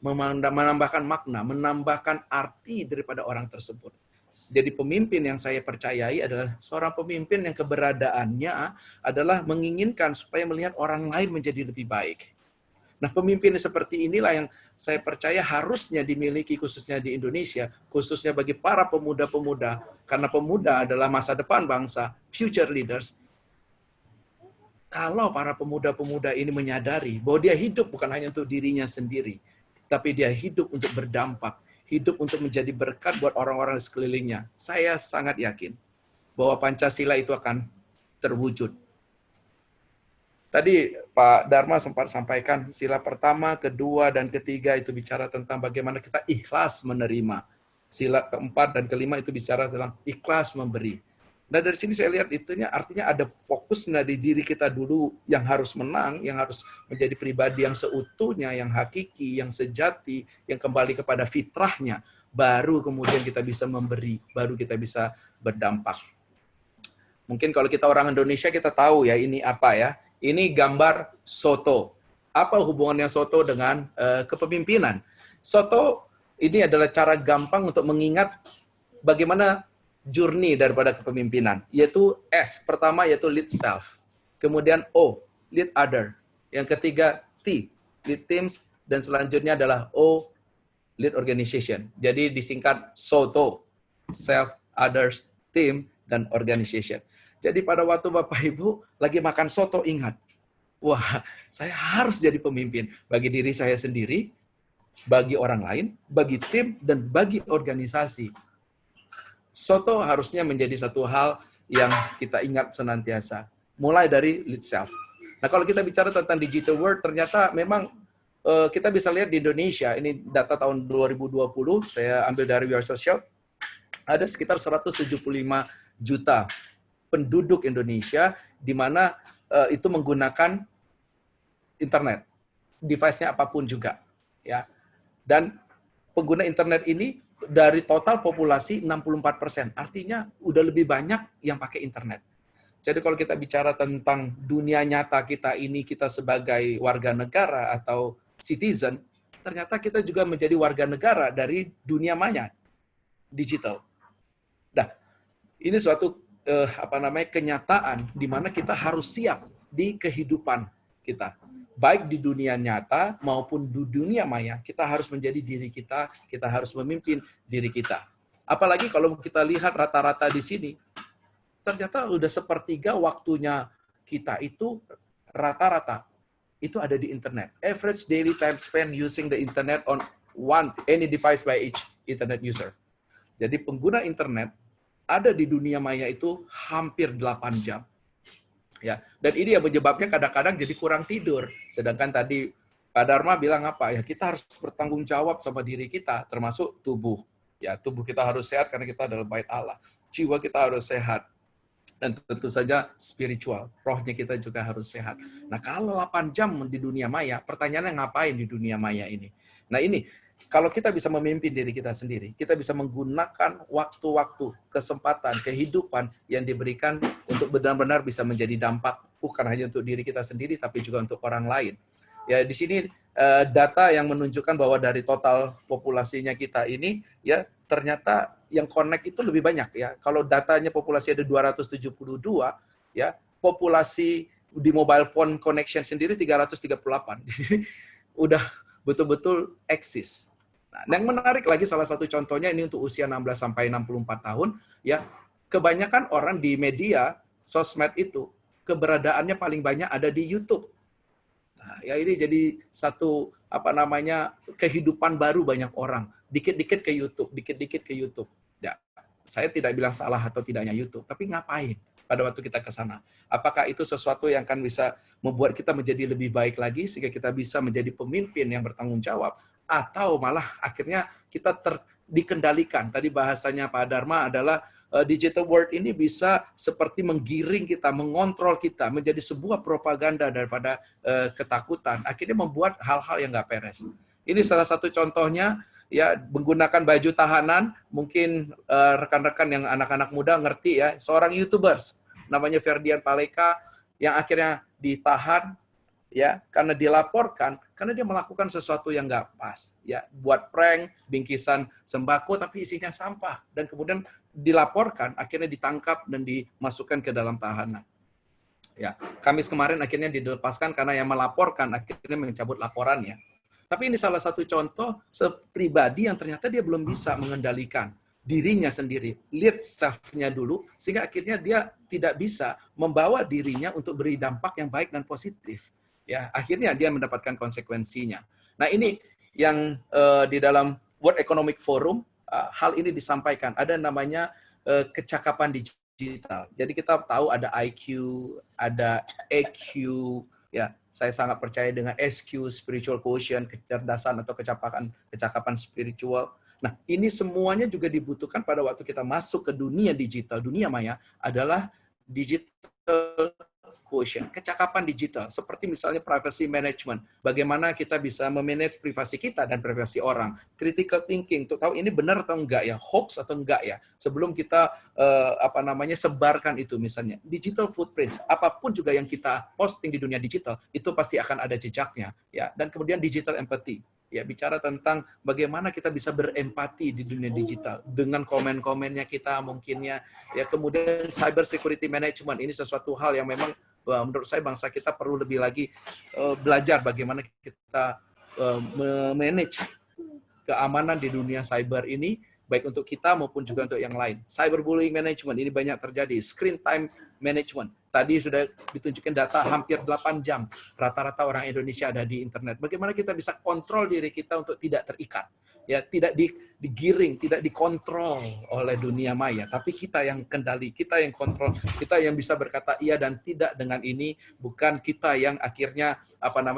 menambahkan makna, menambahkan arti daripada orang tersebut. Jadi pemimpin yang saya percayai adalah seorang pemimpin yang keberadaannya adalah menginginkan supaya melihat orang lain menjadi lebih baik. Nah, pemimpin seperti inilah yang saya percaya harusnya dimiliki khususnya di Indonesia, khususnya bagi para pemuda-pemuda, karena pemuda adalah masa depan bangsa, future leaders. Kalau para pemuda-pemuda ini menyadari bahwa dia hidup bukan hanya untuk dirinya sendiri, tapi dia hidup untuk berdampak, hidup untuk menjadi berkat buat orang-orang di sekelilingnya. Saya sangat yakin bahwa Pancasila itu akan terwujud. Tadi Pak Dharma sempat sampaikan sila pertama, kedua, dan ketiga itu bicara tentang bagaimana kita ikhlas menerima. Sila keempat dan kelima itu bicara tentang ikhlas memberi. Nah dari sini saya lihat itunya artinya ada fokusnya di diri kita dulu yang harus menang, yang harus menjadi pribadi yang seutuhnya, yang hakiki, yang sejati, yang kembali kepada fitrahnya. Baru kemudian kita bisa memberi, baru kita bisa berdampak. Mungkin kalau kita orang Indonesia kita tahu ya ini apa ya. Ini gambar soto. Apa hubungannya soto dengan kepemimpinan? Soto ini adalah cara gampang untuk mengingat bagaimana journey daripada kepemimpinan. Yaitu S, pertama yaitu lead self. Kemudian O, lead other. Yang ketiga T, lead teams. Dan selanjutnya adalah O, lead organization. Jadi disingkat SOTO, self, others, team, dan organization. Jadi pada waktu Bapak Ibu lagi makan soto, ingat, wah saya harus jadi pemimpin bagi diri saya sendiri, bagi orang lain, bagi tim, dan bagi organisasi. Soto harusnya menjadi satu hal yang kita ingat senantiasa. Mulai dari lead self. Nah kalau kita bicara tentang digital world, ternyata memang kita bisa lihat di Indonesia, ini data tahun 2020, saya ambil dari We Are Social, ada sekitar 175 juta penduduk Indonesia di mana itu menggunakan internet, device-nya apapun juga, ya. Dan pengguna internet ini dari total populasi 64%, artinya udah lebih banyak yang pakai internet. Jadi kalau kita bicara tentang dunia nyata kita ini, kita sebagai warga negara atau citizen, ternyata kita juga menjadi warga negara dari dunia maya, digital. Nah, ini suatu kenyataan di mana kita harus siap di kehidupan kita. Baik di dunia nyata maupun di dunia maya, kita harus menjadi diri kita harus memimpin diri kita. Apalagi kalau kita lihat rata-rata di sini, ternyata udah sepertiga waktunya kita itu rata-rata itu ada di internet. Average daily time spent using the internet on any device by each internet user. Jadi pengguna internet ada di dunia maya itu hampir 8 jam. Ya, dan ini yang menyebabnya kadang-kadang jadi kurang tidur. Sedangkan tadi Pak Dharma bilang apa? Ya, kita harus bertanggung jawab sama diri kita, termasuk tubuh. Ya, tubuh kita harus sehat karena kita adalah bait Allah. Jiwa kita harus sehat. Dan tentu saja spiritual, rohnya kita juga harus sehat. Nah, kalau 8 jam di dunia maya, pertanyaannya ngapain di dunia maya ini? Nah, ini kalau kita bisa memimpin diri kita sendiri, kita bisa menggunakan waktu-waktu, kesempatan, kehidupan yang diberikan untuk benar-benar bisa menjadi dampak, bukan hanya untuk diri kita sendiri, tapi juga untuk orang lain. Ya, di sini data yang menunjukkan bahwa dari total populasinya kita ini, ya ternyata yang connect itu lebih banyak. Ya, kalau datanya populasi ada 272, ya populasi di mobile phone connection sendiri 338. Jadi udah betul-betul eksis. Nah, yang menarik lagi salah satu contohnya ini untuk usia 16 sampai 64 tahun, ya. Kebanyakan orang di media sosmed itu keberadaannya paling banyak ada di YouTube. Nah, ya ini jadi satu kehidupan baru banyak orang. Dikit-dikit ke YouTube, dikit-dikit ke YouTube. Ya, saya tidak bilang salah atau tidaknya YouTube, tapi ngapain pada waktu kita ke sana? Apakah itu sesuatu yang akan bisa membuat kita menjadi lebih baik lagi sehingga kita bisa menjadi pemimpin yang bertanggung jawab, atau malah akhirnya kita dikendalikan? Tadi bahasanya Pak Dharma adalah digital world ini bisa seperti menggiring kita, mengontrol kita menjadi sebuah propaganda daripada ketakutan, akhirnya membuat hal-hal yang nggak beres. Ini salah satu contohnya, ya, menggunakan baju tahanan. Mungkin rekan-rekan yang anak-anak muda ngerti ya, seorang YouTubers namanya Ferdian Paleka yang akhirnya ditahan ya karena dilaporkan karena dia melakukan sesuatu yang nggak pas, ya, buat prank, bingkisan sembako tapi isinya sampah, dan kemudian dilaporkan, akhirnya ditangkap dan dimasukkan ke dalam tahanan. Ya, Kamis kemarin akhirnya dilepaskan karena yang melaporkan akhirnya mencabut laporannya. Tapi ini salah satu contoh pribadi yang ternyata dia belum bisa mengendalikan dirinya sendiri, lead self-nya dulu, sehingga akhirnya dia tidak bisa membawa dirinya untuk beri dampak yang baik dan positif. Ya, akhirnya dia mendapatkan konsekuensinya. Nah, ini yang di dalam World Economic Forum hal ini disampaikan. Ada namanya kecakapan digital. Jadi kita tahu ada IQ, ada EQ, ya, saya sangat percaya dengan SQ, spiritual quotient, kecerdasan atau kecakapan spiritual. Nah, ini semuanya juga dibutuhkan pada waktu kita masuk ke dunia digital, dunia maya, adalah digital quotient, kecakapan digital. Seperti misalnya privacy management, bagaimana kita bisa memanage privasi kita dan privasi orang. Critical thinking, untuk tahu ini benar atau enggak ya, hoax atau enggak ya, sebelum kita sebarkan itu misalnya. Digital footprints, apapun juga yang kita posting di dunia digital, itu pasti akan ada jejaknya. Ya. Dan kemudian digital empathy, ya, bicara tentang bagaimana kita bisa berempati di dunia digital dengan komen-komennya kita mungkinnya, ya. Kemudian cyber security management, ini sesuatu hal yang memang menurut saya bangsa kita perlu lebih lagi belajar bagaimana kita manage keamanan di dunia cyber ini, baik untuk kita maupun juga untuk yang lain. Cyberbullying management ini banyak terjadi, screen time management. Tadi sudah ditunjukkan data hampir 8 jam rata-rata orang Indonesia ada di internet. Bagaimana kita bisa kontrol diri kita untuk tidak terikat, ya, tidak digiring, tidak dikontrol oleh dunia maya, tapi kita yang kendali, kita yang kontrol, kita yang bisa berkata iya dan tidak dengan ini, bukan kita yang akhirnya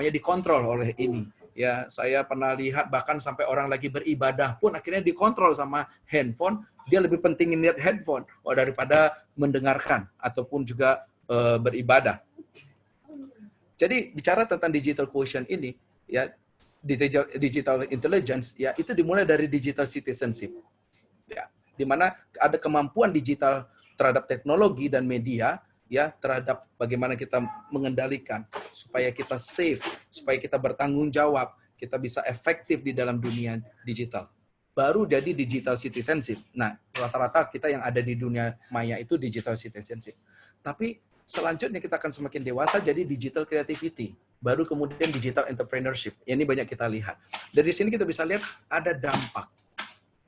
dikontrol oleh ini. Ya, saya pernah lihat bahkan sampai orang lagi beribadah pun akhirnya dikontrol sama handphone. Dia lebih pentingin lihat handphone daripada mendengarkan ataupun juga beribadah. Jadi bicara tentang digital quotient ini, ya, digital intelligence, ya, itu dimulai dari digital citizenship, ya, di mana ada kemampuan digital terhadap teknologi dan media, ya, terhadap bagaimana kita mengendalikan supaya kita safe, supaya kita bertanggung jawab, kita bisa efektif di dalam dunia digital. Baru jadi digital citizenship. Nah, rata-rata kita yang ada di dunia maya itu digital citizenship. Tapi selanjutnya kita akan semakin dewasa jadi digital creativity. Baru kemudian digital entrepreneurship. Ini banyak kita lihat. Dari sini kita bisa lihat ada dampak.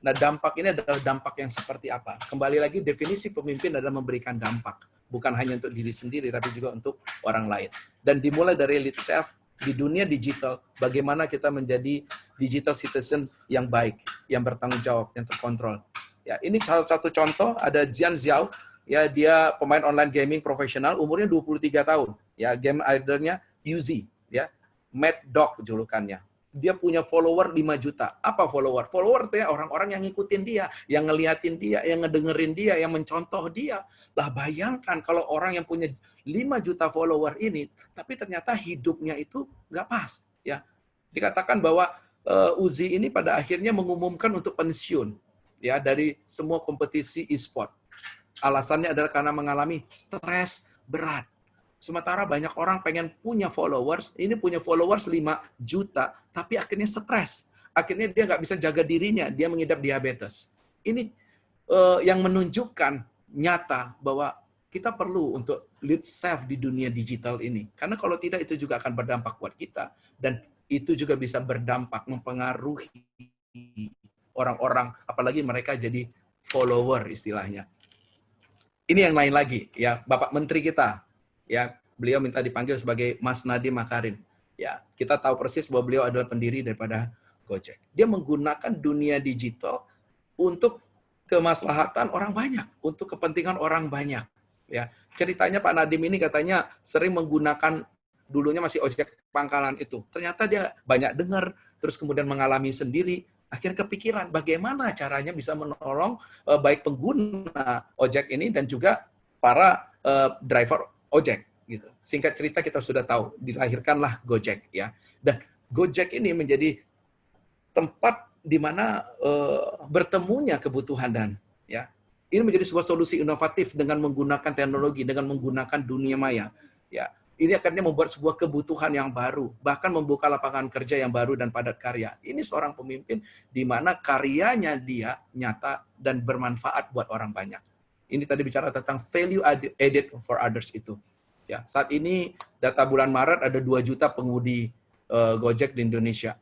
Nah, dampak ini adalah dampak yang seperti apa? Kembali lagi, definisi pemimpin adalah memberikan dampak. Bukan hanya untuk diri sendiri, tapi juga untuk orang lain. Dan dimulai dari lead self, di dunia digital, bagaimana kita menjadi digital citizen yang baik, yang bertanggung jawab, yang terkontrol. Ya, ini salah satu contoh, ada Jian Xiao, ya, dia pemain online gaming profesional, umurnya 23 tahun. Ya, game idolnya Yuzi, ya, Mad Dog julukannya. Dia punya follower 5 juta. Apa follower? Follower itu ya orang-orang yang ngikutin dia, yang ngeliatin dia, yang ngedengerin dia, yang mencontoh dia. Lah, bayangkan kalau orang yang punya 5 juta follower ini, tapi ternyata hidupnya itu nggak pas. Ya, dikatakan bahwa Uzi ini pada akhirnya mengumumkan untuk pensiun, ya, dari semua kompetisi e-sport. Alasannya adalah karena mengalami stres berat. Sementara banyak orang pengen punya followers, ini punya followers 5 juta, tapi akhirnya stres. Akhirnya dia nggak bisa jaga dirinya, dia mengidap diabetes. Ini yang menunjukkan nyata bahwa kita perlu untuk lead self di dunia digital ini. Karena kalau tidak, itu juga akan berdampak buat kita. Dan itu juga bisa berdampak, mempengaruhi orang-orang, apalagi mereka jadi follower istilahnya. Ini yang lain lagi, ya, Bapak Menteri kita, ya, beliau minta dipanggil sebagai Mas Nadiem Makarim. Ya, kita tahu persis bahwa beliau adalah pendiri daripada Gojek. Dia menggunakan dunia digital untuk kemaslahatan orang banyak, untuk kepentingan orang banyak. Ya, ceritanya Pak Nadiem ini katanya sering menggunakan, dulunya masih ojek pangkalan itu. Ternyata dia banyak dengar, terus kemudian mengalami sendiri, akhirnya kepikiran bagaimana caranya bisa menolong baik pengguna ojek ini dan juga para driver ojek gitu. Singkat cerita kita sudah tahu dilahirkanlah Gojek ya. Dan Gojek ini menjadi tempat di mana bertemunya kebutuhan dan ya. Ini menjadi sebuah solusi inovatif dengan menggunakan teknologi, dengan menggunakan dunia maya. Ya, ini akhirnya membuat sebuah kebutuhan yang baru, bahkan membuka lapangan kerja yang baru dan padat karya. Ini seorang pemimpin di mana karyanya dia nyata dan bermanfaat buat orang banyak. Ini tadi bicara tentang value added for others itu. Ya, saat ini data bulan Maret ada 2 juta pengemudi Gojek di Indonesia.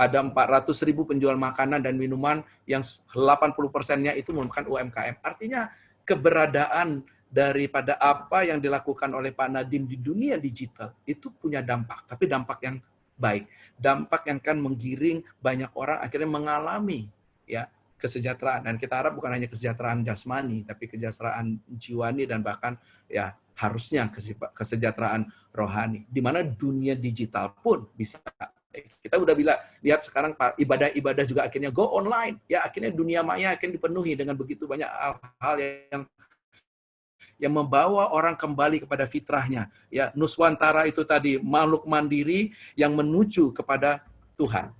Ada 400.000 penjual makanan dan minuman yang 80%-nya itu merupakan UMKM. Artinya keberadaan daripada apa yang dilakukan oleh Pak Nadiem di dunia digital itu punya dampak, tapi dampak yang baik. Dampak yang akan menggiring banyak orang akhirnya mengalami ya kesejahteraan. Dan kita harap bukan hanya kesejahteraan jasmani, tapi kesejahteraan jiwani dan bahkan ya harusnya kesejahteraan rohani. Di mana dunia digital pun bisa. Kita udah lihat sekarang ibadah-ibadah juga akhirnya go online. Ya, akhirnya dunia maya akan dipenuhi dengan begitu banyak hal yang membawa orang kembali kepada fitrahnya. Ya, Nuswantara itu tadi makhluk mandiri yang menuju kepada Tuhan.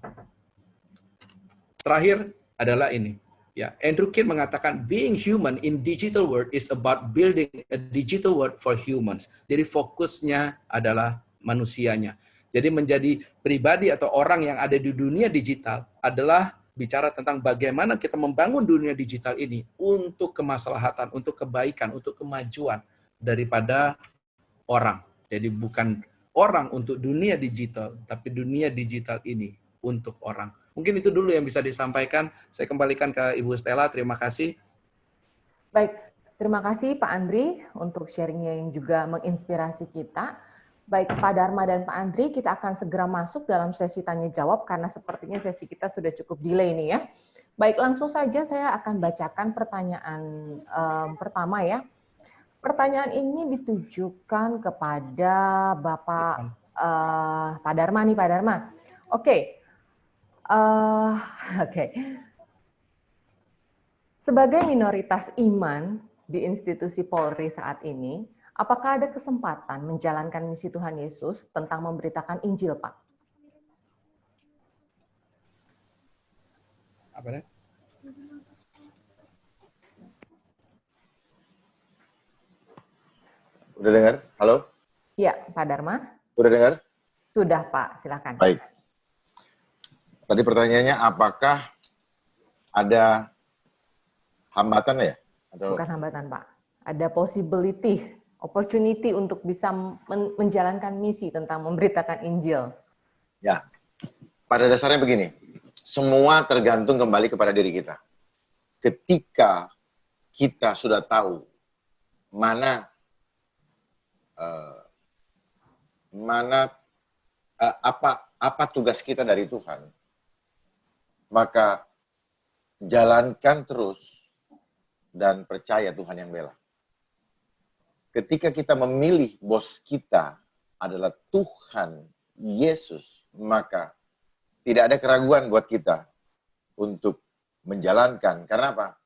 Terakhir adalah ini. Ya, Andrew King mengatakan being human in digital world is about building a digital world for humans. Jadi fokusnya adalah manusianya. Jadi menjadi pribadi atau orang yang ada di dunia digital adalah bicara tentang bagaimana kita membangun dunia digital ini untuk kemaslahatan, untuk kebaikan, untuk kemajuan daripada orang. Jadi bukan orang untuk dunia digital, tapi dunia digital ini untuk orang. Mungkin itu dulu yang bisa disampaikan. Saya kembalikan ke Ibu Stella. Terima kasih. Baik, terima kasih Pak Andri untuk sharingnya yang juga menginspirasi kita. Baik, Pak Dharma dan Pak Andri, kita akan segera masuk dalam sesi tanya-jawab karena sepertinya sesi kita sudah cukup delay nih ya. Baik, langsung saja saya akan bacakan pertanyaan pertama ya. Pertanyaan ini ditujukan kepada Bapak Pak Dharma nih, Pak Dharma. Oke. Sebagai minoritas iman di institusi Polri saat ini, apakah ada kesempatan menjalankan misi Tuhan Yesus tentang memberitakan Injil, Pak? Apa ya? Udah dengar? Halo? Iya, Pak Dharma. Udah dengar? Sudah, Pak. Silakan. Baik. Tadi pertanyaannya apakah ada hambatan ya? Atau... Bukan hambatan, Pak. Ada opportunity untuk bisa menjalankan misi tentang memberitakan Injil. Ya, pada dasarnya begini, semua tergantung kembali kepada diri kita. Ketika kita sudah tahu mana apa tugas kita dari Tuhan, maka jalankan terus dan percaya Tuhan yang bela. Ketika kita memilih bos kita adalah Tuhan Yesus, maka tidak ada keraguan buat kita untuk menjalankan. Karena apa?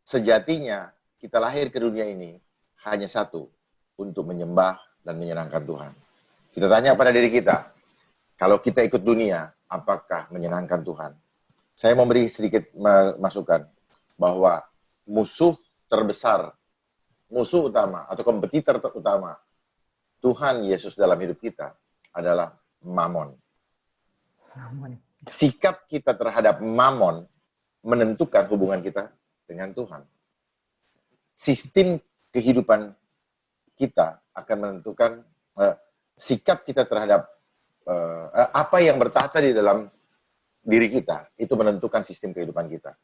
Sejatinya kita lahir ke dunia ini hanya satu, untuk menyembah dan menyenangkan Tuhan. Kita tanya pada diri kita, kalau kita ikut dunia, apakah menyenangkan Tuhan? Saya mau beri sedikit masukan bahwa musuh terbesar, musuh utama atau kompetitor utama Tuhan Yesus dalam hidup kita adalah Mammon. Sikap kita terhadap Mammon menentukan hubungan kita dengan Tuhan. Sistem kehidupan kita akan menentukan sikap kita terhadap apa yang bertata di dalam diri kita, itu menentukan sistem kehidupan kita.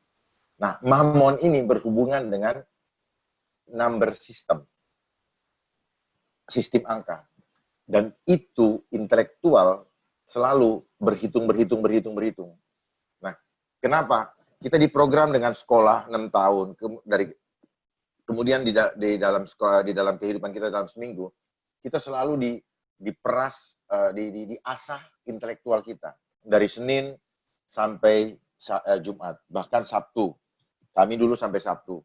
Nah, Mammon ini berhubungan dengan number system, sistem angka. Dan itu intelektual selalu berhitung. Nah, kenapa? Kita diprogram dengan sekolah 6 tahun, kemudian di dalam sekolah, di dalam kehidupan kita dalam seminggu, kita selalu diasah intelektual kita. Dari Senin sampai Jumat, bahkan Sabtu. Kami dulu sampai Sabtu.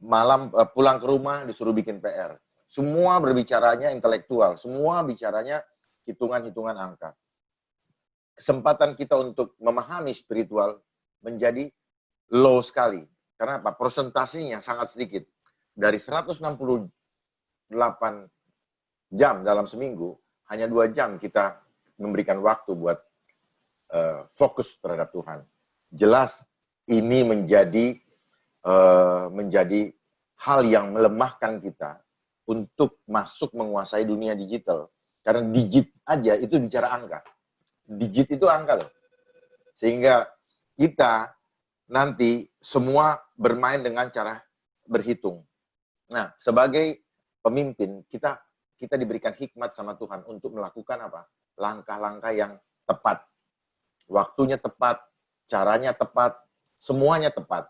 Malam pulang ke rumah disuruh bikin PR. Semua berbicaranya intelektual, semua bicaranya hitungan-hitungan angka. Kesempatan kita untuk memahami spiritual menjadi low sekali. Karena apa? Persentasenya sangat sedikit. Dari 168 jam dalam seminggu, hanya 2 jam kita memberikan waktu buat fokus terhadap Tuhan. Jelas ini menjadi hal yang melemahkan kita untuk masuk menguasai dunia digital. Karena digit aja itu bicara angka. Digit itu angka loh. Sehingga kita nanti semua bermain dengan cara berhitung. Nah, sebagai pemimpin, kita diberikan hikmat sama Tuhan untuk melakukan apa? Langkah-langkah yang tepat. Waktunya tepat, caranya tepat, semuanya tepat.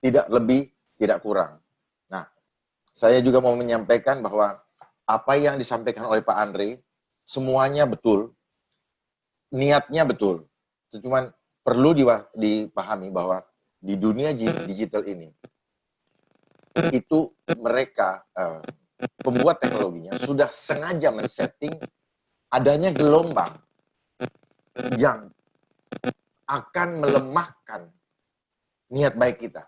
Tidak lebih, tidak kurang. Nah, saya juga mau menyampaikan bahwa apa yang disampaikan oleh Pak Andre, semuanya betul, niatnya betul. Cuman perlu dipahami bahwa di dunia digital ini, itu mereka, pembuat teknologinya, sudah sengaja men-setting adanya gelombang yang akan melemahkan niat baik kita.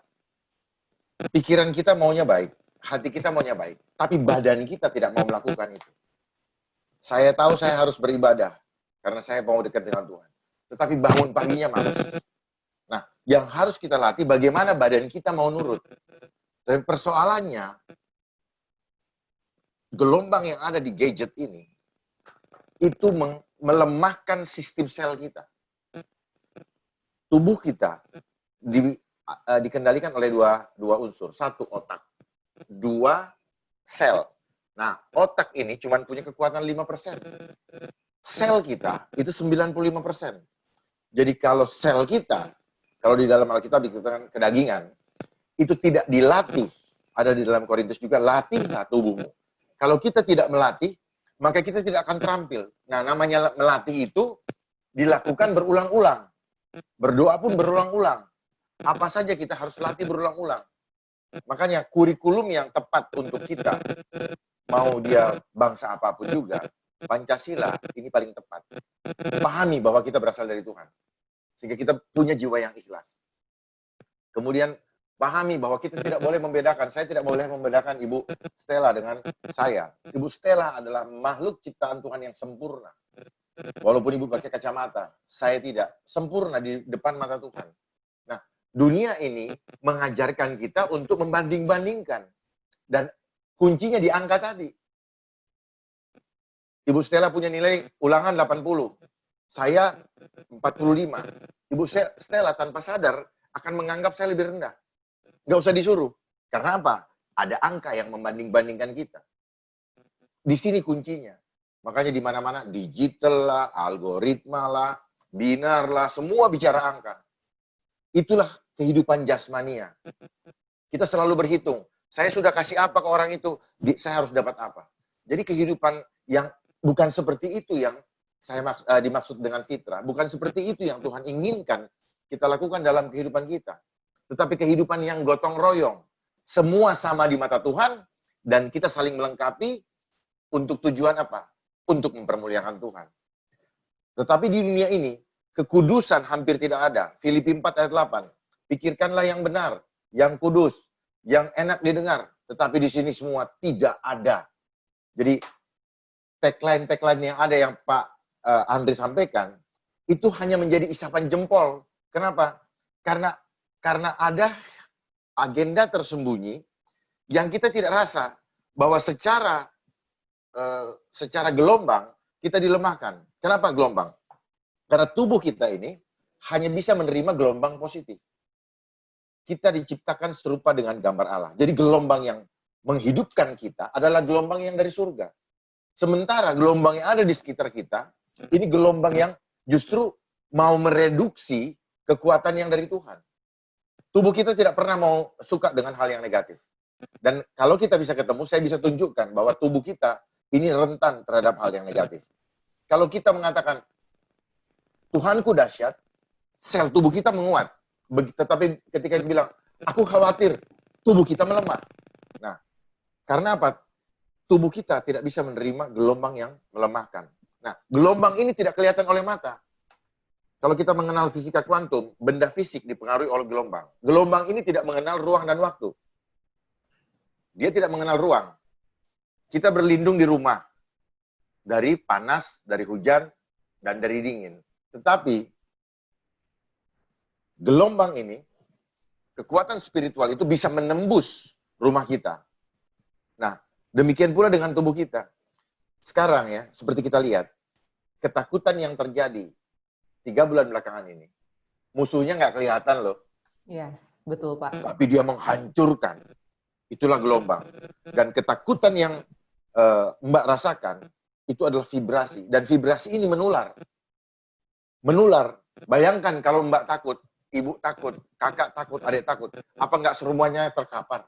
Pikiran kita maunya baik, hati kita maunya baik, tapi badan kita tidak mau melakukan itu. Saya tahu saya harus beribadah, karena saya mau dekat dengan Tuhan. Tetapi bangun paginya malas. Nah, yang harus kita latih bagaimana badan kita mau nurut. Dan persoalannya, gelombang yang ada di gadget ini, itu melemahkan sistem sel kita. Tubuh kita dikendalikan oleh dua unsur. Satu, otak. 2, sel. Nah, otak ini cuma punya kekuatan 5%. Sel kita itu 95%. Jadi kalau sel kita, kalau di dalam Alkitab dikatakan kedagingan, itu tidak dilatih. Ada di dalam Korintus juga, latihlah tubuhmu. Kalau kita tidak melatih, maka kita tidak akan terampil. Nah, namanya melatih itu dilakukan berulang-ulang. Berdoa pun berulang-ulang. Apa saja kita harus latih berulang-ulang. Makanya kurikulum yang tepat untuk kita, mau dia bangsa apapun juga, Pancasila ini paling tepat. Pahami bahwa kita berasal dari Tuhan. Sehingga kita punya jiwa yang ikhlas. Kemudian pahami bahwa kita tidak boleh membedakan. Saya tidak boleh membedakan Ibu Stella dengan saya. Ibu Stella adalah makhluk ciptaan Tuhan yang sempurna. Walaupun Ibu pakai kacamata, saya tidak. Sempurna di depan mata Tuhan. Nah, dunia ini mengajarkan kita untuk membanding-bandingkan. Dan kuncinya di angka tadi. Ibu Stella punya nilai ulangan 80. Saya 45. Ibu Stella tanpa sadar akan menganggap saya lebih rendah. Nggak usah disuruh. Karena apa? Ada angka yang membanding-bandingkan kita. Di sini kuncinya. Makanya di mana-mana digital lah, algoritma lah, binar lah, semua bicara angka. Itulah kehidupan jasmania. Kita selalu berhitung. Saya sudah kasih apa ke orang itu, saya harus dapat apa. Jadi kehidupan yang bukan seperti itu yang saya dimaksud dengan fitrah. Bukan seperti itu yang Tuhan inginkan kita lakukan dalam kehidupan kita. Tetapi kehidupan yang gotong royong. Semua sama di mata Tuhan, dan kita saling melengkapi untuk tujuan apa? Untuk mempermuliakan Tuhan. Tetapi di dunia ini, kekudusan hampir tidak ada. Filipi 4 ayat 8. Pikirkanlah yang benar, yang kudus, yang enak didengar. Tetapi di sini semua tidak ada. Jadi, tagline-tagline yang ada yang Pak Andre sampaikan, itu hanya menjadi isapan jempol. Kenapa? Karena ada agenda tersembunyi yang kita tidak rasa bahwa secara gelombang kita dilemahkan. Kenapa gelombang? Karena tubuh kita ini hanya bisa menerima gelombang positif. Kita diciptakan serupa dengan gambar Allah. Jadi gelombang yang menghidupkan kita adalah gelombang yang dari surga. Sementara gelombang yang ada di sekitar kita, ini gelombang yang justru mau mereduksi kekuatan yang dari Tuhan. Tubuh kita tidak pernah mau suka dengan hal yang negatif. Dan kalau kita bisa ketemu, saya bisa tunjukkan bahwa tubuh kita ini rentan terhadap hal yang negatif. Kalau kita mengatakan, Tuhanku dahsyat, sel tubuh kita menguat. Tetapi ketika kita bilang, aku khawatir, tubuh kita melemah. Nah, karena apa? Tubuh kita tidak bisa menerima gelombang yang melemahkan. Nah, gelombang ini tidak kelihatan oleh mata. Kalau kita mengenal fisika kuantum, benda fisik dipengaruhi oleh gelombang. Gelombang ini tidak mengenal ruang dan waktu. Dia tidak mengenal ruang. Kita berlindung di rumah. Dari panas, dari hujan, dan dari dingin. Tetapi, gelombang ini, kekuatan spiritual itu bisa menembus rumah kita. Nah, demikian pula dengan tubuh kita. Sekarang ya, seperti kita lihat, ketakutan yang terjadi 3 bulan belakangan ini, musuhnya nggak kelihatan loh. Yes, betul Pak. Tapi dia menghancurkan. Itulah gelombang. Dan ketakutan yang Mbak rasakan, itu adalah vibrasi. Dan vibrasi ini menular. Menular. Bayangkan kalau Mbak takut, ibu takut, kakak takut, adik takut. Apa nggak semuanya terkapar?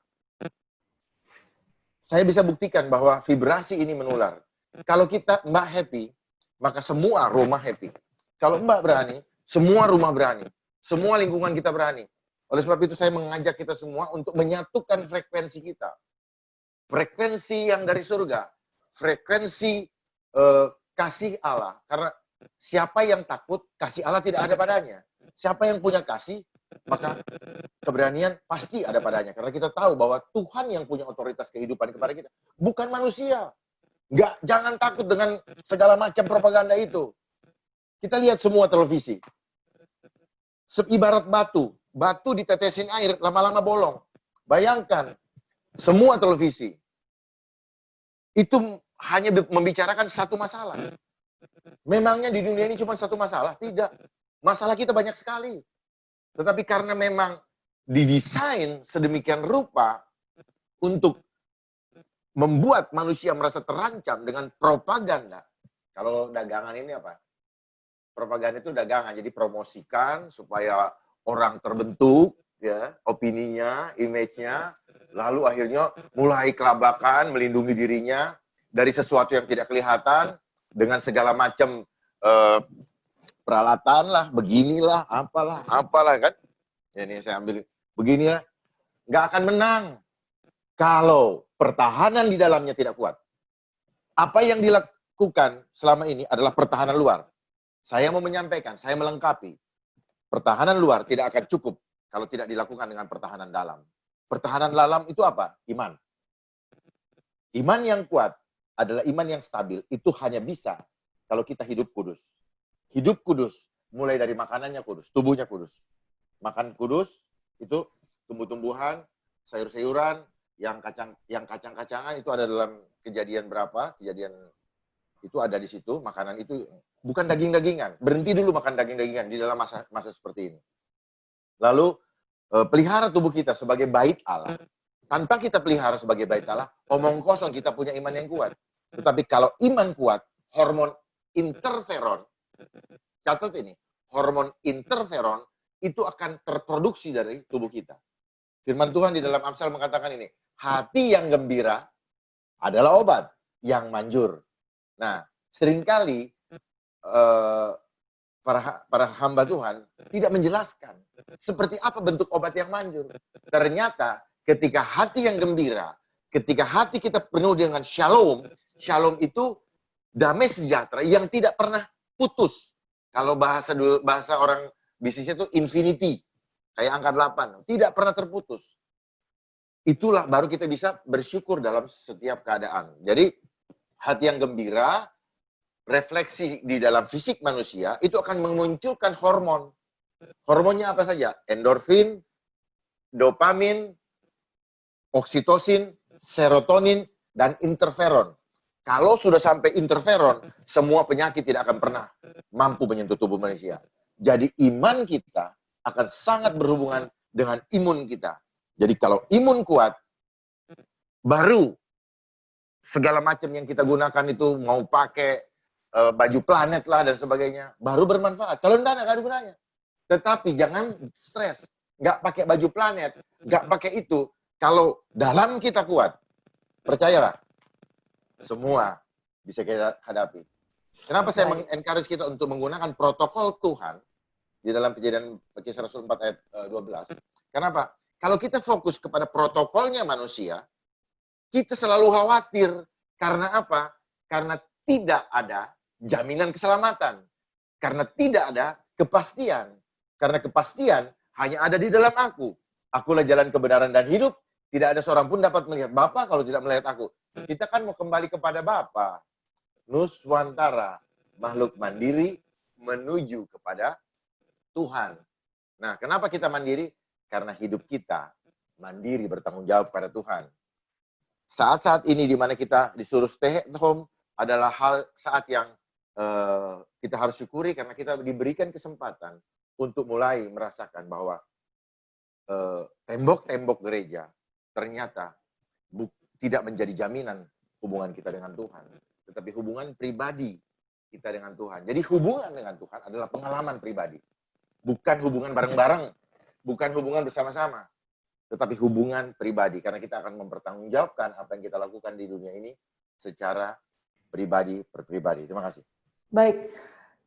Saya bisa buktikan bahwa vibrasi ini menular. Kalau Mbak happy, maka semua rumah happy. Kalau Mbak berani, semua rumah berani. Semua lingkungan kita berani. Oleh sebab itu saya mengajak kita semua untuk menyatukan frekuensi kita. Frekuensi yang dari surga. Frekuensi kasih Allah. Karena siapa yang takut, kasih Allah tidak ada padanya. Siapa yang punya kasih, maka keberanian pasti ada padanya. Karena kita tahu bahwa Tuhan yang punya otoritas kehidupan kepada kita. Bukan manusia. Jangan takut dengan segala macam propaganda itu. Kita lihat semua televisi. Ibarat batu. Batu ditetesin air, lama-lama bolong. Bayangkan, semua televisi. Itu hanya membicarakan satu masalah. Memangnya di dunia ini cuma satu masalah? Tidak. Masalah kita banyak sekali. Tetapi karena memang didesain sedemikian rupa untuk membuat manusia merasa terancam dengan propaganda. Kalau dagangan ini apa? Propaganda itu dagangan, jadi promosikan supaya orang terbentuk, ya, opininya, image-nya, lalu akhirnya mulai kelabakan, melindungi dirinya dari sesuatu yang tidak kelihatan, dengan segala macam peralatan lah, beginilah, apalah kan. Ini saya ambil, beginilah, nggak akan menang kalau pertahanan di dalamnya tidak kuat. Apa yang dilakukan selama ini adalah pertahanan luar. Saya mau menyampaikan, saya melengkapi. Pertahanan luar tidak akan cukup kalau tidak dilakukan dengan pertahanan dalam. Pertahanan dalam itu apa? Iman. Iman yang kuat adalah iman yang stabil. Itu hanya bisa kalau kita hidup kudus. Hidup kudus, mulai dari makanannya kudus, tubuhnya kudus. Makan kudus, itu tumbuh-tumbuhan, sayur-sayuran, yang kacang-kacangan itu ada dalam Kejadian berapa? Kejadian itu ada di situ, makanan itu bukan daging-dagingan. Berhenti dulu makan daging-dagingan di dalam masa seperti ini. Lalu, pelihara tubuh kita sebagai bait Allah. Tanpa kita pelihara sebagai bait Allah, omong kosong kita punya iman yang kuat. Tetapi kalau iman kuat, hormon interferon, catat ini, hormon interferon itu akan terproduksi dari tubuh kita. Firman Tuhan di dalam Amsal mengatakan ini, hati yang gembira adalah obat yang manjur. Nah, seringkali para hamba Tuhan tidak menjelaskan seperti apa bentuk obat yang manjur. Ternyata ketika hati yang gembira, ketika hati kita penuh dengan shalom, shalom itu damai sejahtera yang tidak pernah putus. Kalau bahasa orang bisnisnya itu infinity, kayak angka 8, tidak pernah terputus. Itulah baru kita bisa bersyukur dalam setiap keadaan. Jadi hati yang gembira, refleksi di dalam fisik manusia, itu akan memunculkan hormon. Hormonnya apa saja? Endorfin, dopamin, oksitosin, serotonin, dan interferon. Kalau sudah sampai interferon, semua penyakit tidak akan pernah mampu menyentuh tubuh manusia. Jadi iman kita akan sangat berhubungan dengan imun kita. Jadi kalau imun kuat, baru segala macam yang kita gunakan itu mau pakai baju planet lah dan sebagainya, baru bermanfaat. Kalau enggak ada gunanya. Tetapi jangan stres, nggak pakai baju planet, nggak pakai itu. Kalau dalam kita kuat, percayalah, semua bisa kita hadapi. Kenapa saya encourage kita untuk menggunakan protokol Tuhan di dalam Kejadian Kisah Rasul 4 ayat 12. Kenapa? Kalau kita fokus kepada protokolnya manusia, kita selalu khawatir. Karena apa? Karena tidak ada jaminan keselamatan. Karena tidak ada kepastian. Karena kepastian hanya ada di dalam aku. Akulah jalan kebenaran dan hidup. Tidak ada seorang pun dapat melihat Bapa kalau tidak melihat aku. Kita kan mau kembali kepada Bapa. Nuswantara, makhluk mandiri menuju kepada Tuhan. Nah, kenapa kita mandiri? Karena hidup kita mandiri bertanggung jawab pada Tuhan. Saat-saat ini di mana kita disuruh stay at home adalah saat yang kita harus syukuri karena kita diberikan kesempatan untuk mulai merasakan bahwa tembok-tembok gereja ternyata tidak menjadi jaminan hubungan kita dengan Tuhan, tetapi hubungan pribadi kita dengan Tuhan. Jadi hubungan dengan Tuhan adalah pengalaman pribadi, bukan hubungan bareng-bareng, bukan hubungan bersama-sama, tetapi hubungan pribadi, karena kita akan mempertanggungjawabkan apa yang kita lakukan di dunia ini secara pribadi per pribadi. Terima kasih. Baik,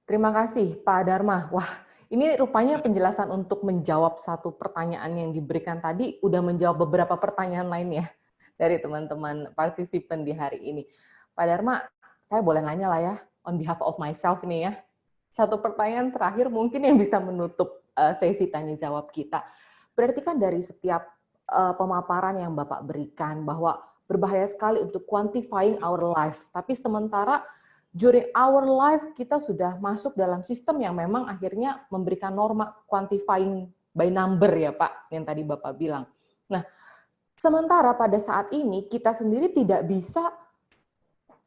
terima kasih Pak Dharma. Wah, ini rupanya penjelasan untuk menjawab satu pertanyaan yang diberikan tadi, udah menjawab beberapa pertanyaan lainnya dari teman-teman partisipan di hari ini. Pak Dharma, saya boleh nanya lah ya, on behalf of myself nih ya. Satu pertanyaan terakhir mungkin yang bisa menutup sesi tanya jawab kita. Berarti kan dari setiap pemaparan yang Bapak berikan bahwa berbahaya sekali untuk quantifying our life. Tapi sementara during our life kita sudah masuk dalam sistem yang memang akhirnya memberikan norma quantifying by number ya Pak, yang tadi Bapak bilang. Nah, sementara pada saat ini kita sendiri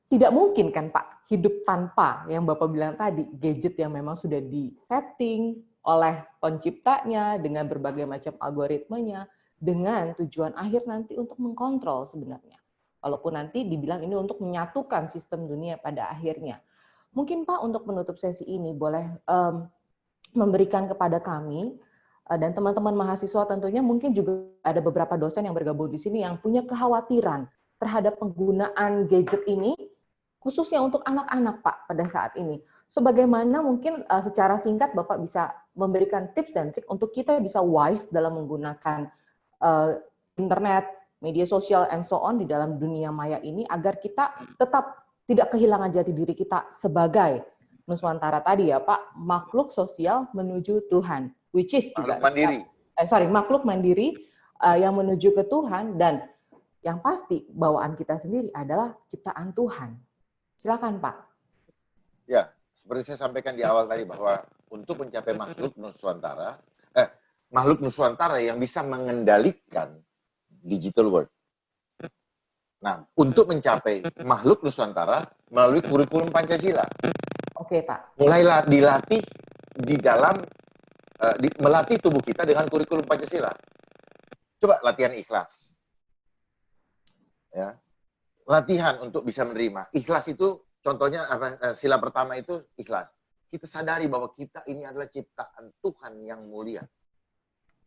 tidak mungkin kan Pak, hidup tanpa yang Bapak bilang tadi, gadget yang memang sudah di-setting oleh penciptanya dengan berbagai macam algoritmanya, dengan tujuan akhir nanti untuk mengkontrol sebenarnya. Walaupun nanti dibilang ini untuk menyatukan sistem dunia pada akhirnya. Mungkin Pak untuk menutup sesi ini boleh memberikan kepada kami dan teman-teman mahasiswa tentunya mungkin juga ada beberapa dosen yang bergabung di sini yang punya kekhawatiran terhadap penggunaan gadget ini khususnya untuk anak-anak Pak pada saat ini. Sebagaimana mungkin secara singkat Bapak bisa memberikan tips dan trik untuk kita bisa wise dalam menggunakan internet, media sosial, and so on di dalam dunia maya ini agar kita tetap tidak kehilangan jati diri kita sebagai Nuswantara tadi ya Pak, makhluk sosial menuju Tuhan, which is juga makhluk mandiri yang menuju ke Tuhan, dan yang pasti bawaan kita sendiri adalah ciptaan Tuhan. Silakan Pak. Ya, seperti saya sampaikan di awal tadi bahwa untuk mencapai makhluk Nuswantara yang bisa mengendalikan digital world. Nah, untuk mencapai makhluk Nuswantara melalui kurikulum Pancasila. Oke, Pak. Mulailah dilatih di dalam melatih tubuh kita dengan kurikulum Pancasila. Coba latihan ikhlas. Ya. Latihan untuk bisa menerima. Ikhlas itu contohnya sila pertama itu ikhlas. Kita sadari bahwa kita ini adalah ciptaan Tuhan yang mulia.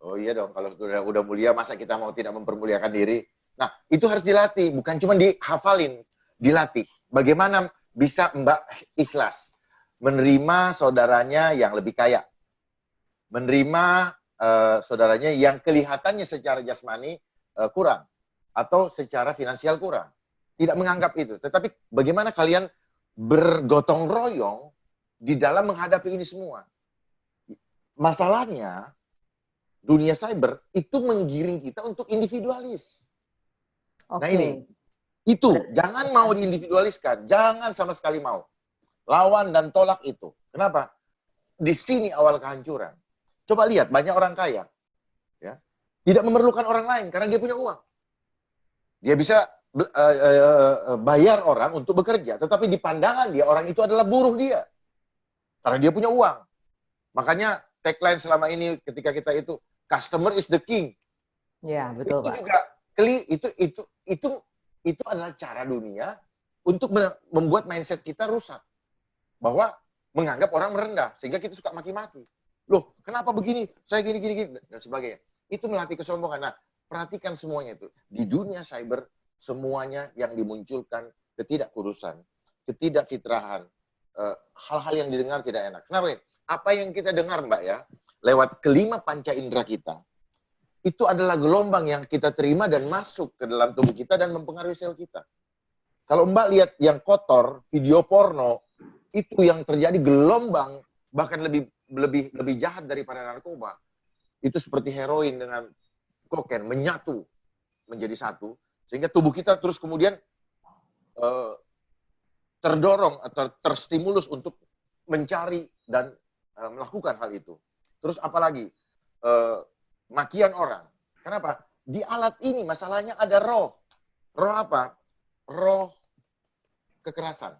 Oh iya dong, kalau udah mulia, masa kita mau tidak mempermuliakan diri? Nah, itu harus dilatih, bukan cuma dihafalin, dilatih. Bagaimana bisa Mbak ikhlas? Menerima saudaranya yang lebih kaya. Menerima saudaranya yang kelihatannya secara jasmani kurang. Atau secara finansial kurang. Tidak menganggap itu. Tetapi bagaimana kalian bergotong royong di dalam menghadapi ini semua? Masalahnya, dunia cyber itu menggiring kita untuk individualis. Nah ini, itu jangan mau diindividualiskan, jangan sama sekali mau. Lawan dan tolak itu. Kenapa? Di sini awal kehancuran. Coba lihat, banyak orang kaya, ya, tidak memerlukan orang lain karena dia punya uang. Dia bisa bayar orang untuk bekerja, tetapi di pandangan dia orang itu adalah buruh dia, karena dia punya uang. Makanya tagline selama ini ketika kita itu customer is the king. Ya, betul, Pak. Itu adalah cara dunia untuk membuat mindset kita rusak. Bahwa menganggap orang merendah, sehingga kita suka maki-maki. Loh, kenapa begini? Saya gini, dan sebagainya. Itu melatih kesombongan. Nah, perhatikan semuanya itu. Di dunia cyber, semuanya yang dimunculkan ketidakkudusan, ketidakfitrahan, hal-hal yang didengar tidak enak. Kenapa? apa yang kita dengar Mbak ya, lewat kelima panca indera kita, itu adalah gelombang yang kita terima dan masuk ke dalam tubuh kita dan mempengaruhi sel kita. Kalau Mbak lihat yang kotor, video porno, itu yang terjadi gelombang bahkan lebih jahat daripada narkoba. Itu seperti heroin dengan kokain menyatu menjadi satu, sehingga tubuh kita terus kemudian terdorong atau terstimulus untuk mencari dan melakukan hal itu. Terus apalagi makian orang. Kenapa? Di alat ini masalahnya ada roh. Roh apa? Roh kekerasan.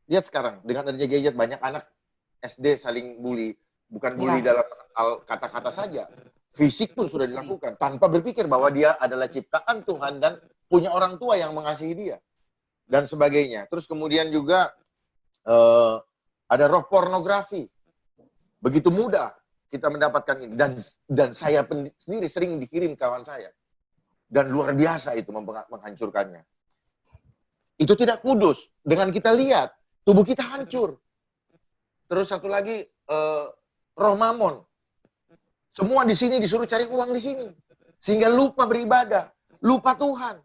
Lihat sekarang, dengan adanya gadget, banyak anak SD saling bully. Bukan bully dalam hal kata-kata saja. Fisik pun sudah dilakukan. Tanpa berpikir bahwa dia adalah ciptaan Tuhan dan punya orang tua yang mengasihi dia. Dan sebagainya. Terus kemudian juga ada roh pornografi. Begitu mudah kita mendapatkan ini. Dan saya sendiri sering dikirim kawan saya. Dan luar biasa itu menghancurkannya. Itu tidak kudus. Dengan kita lihat, tubuh kita hancur. Terus satu lagi, roh mamon. Semua di sini disuruh cari uang di sini. Sehingga lupa beribadah. Lupa Tuhan.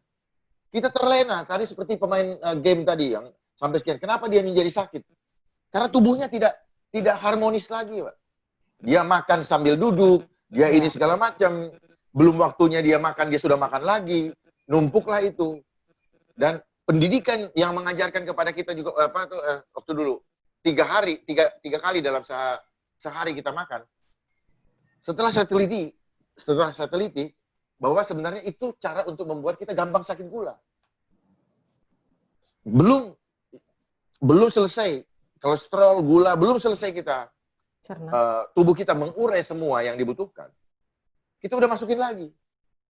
Kita terlena. Tadi seperti pemain game tadi yang sampai sekian. Kenapa dia menjadi sakit? Karena tubuhnya tidak harmonis lagi, Pak. Dia makan sambil duduk. Dia ini segala macam. Belum waktunya dia makan, dia sudah makan lagi. Numpuklah itu. Dan pendidikan yang mengajarkan kepada kita juga waktu dulu 3 kali dalam sehari kita makan. Setelah saya teliti bahwa sebenarnya itu cara untuk membuat kita gampang sakit gula. Belum selesai kolesterol, gula, belum selesai kita tubuh kita mengurai semua yang dibutuhkan. Kita udah masukin lagi.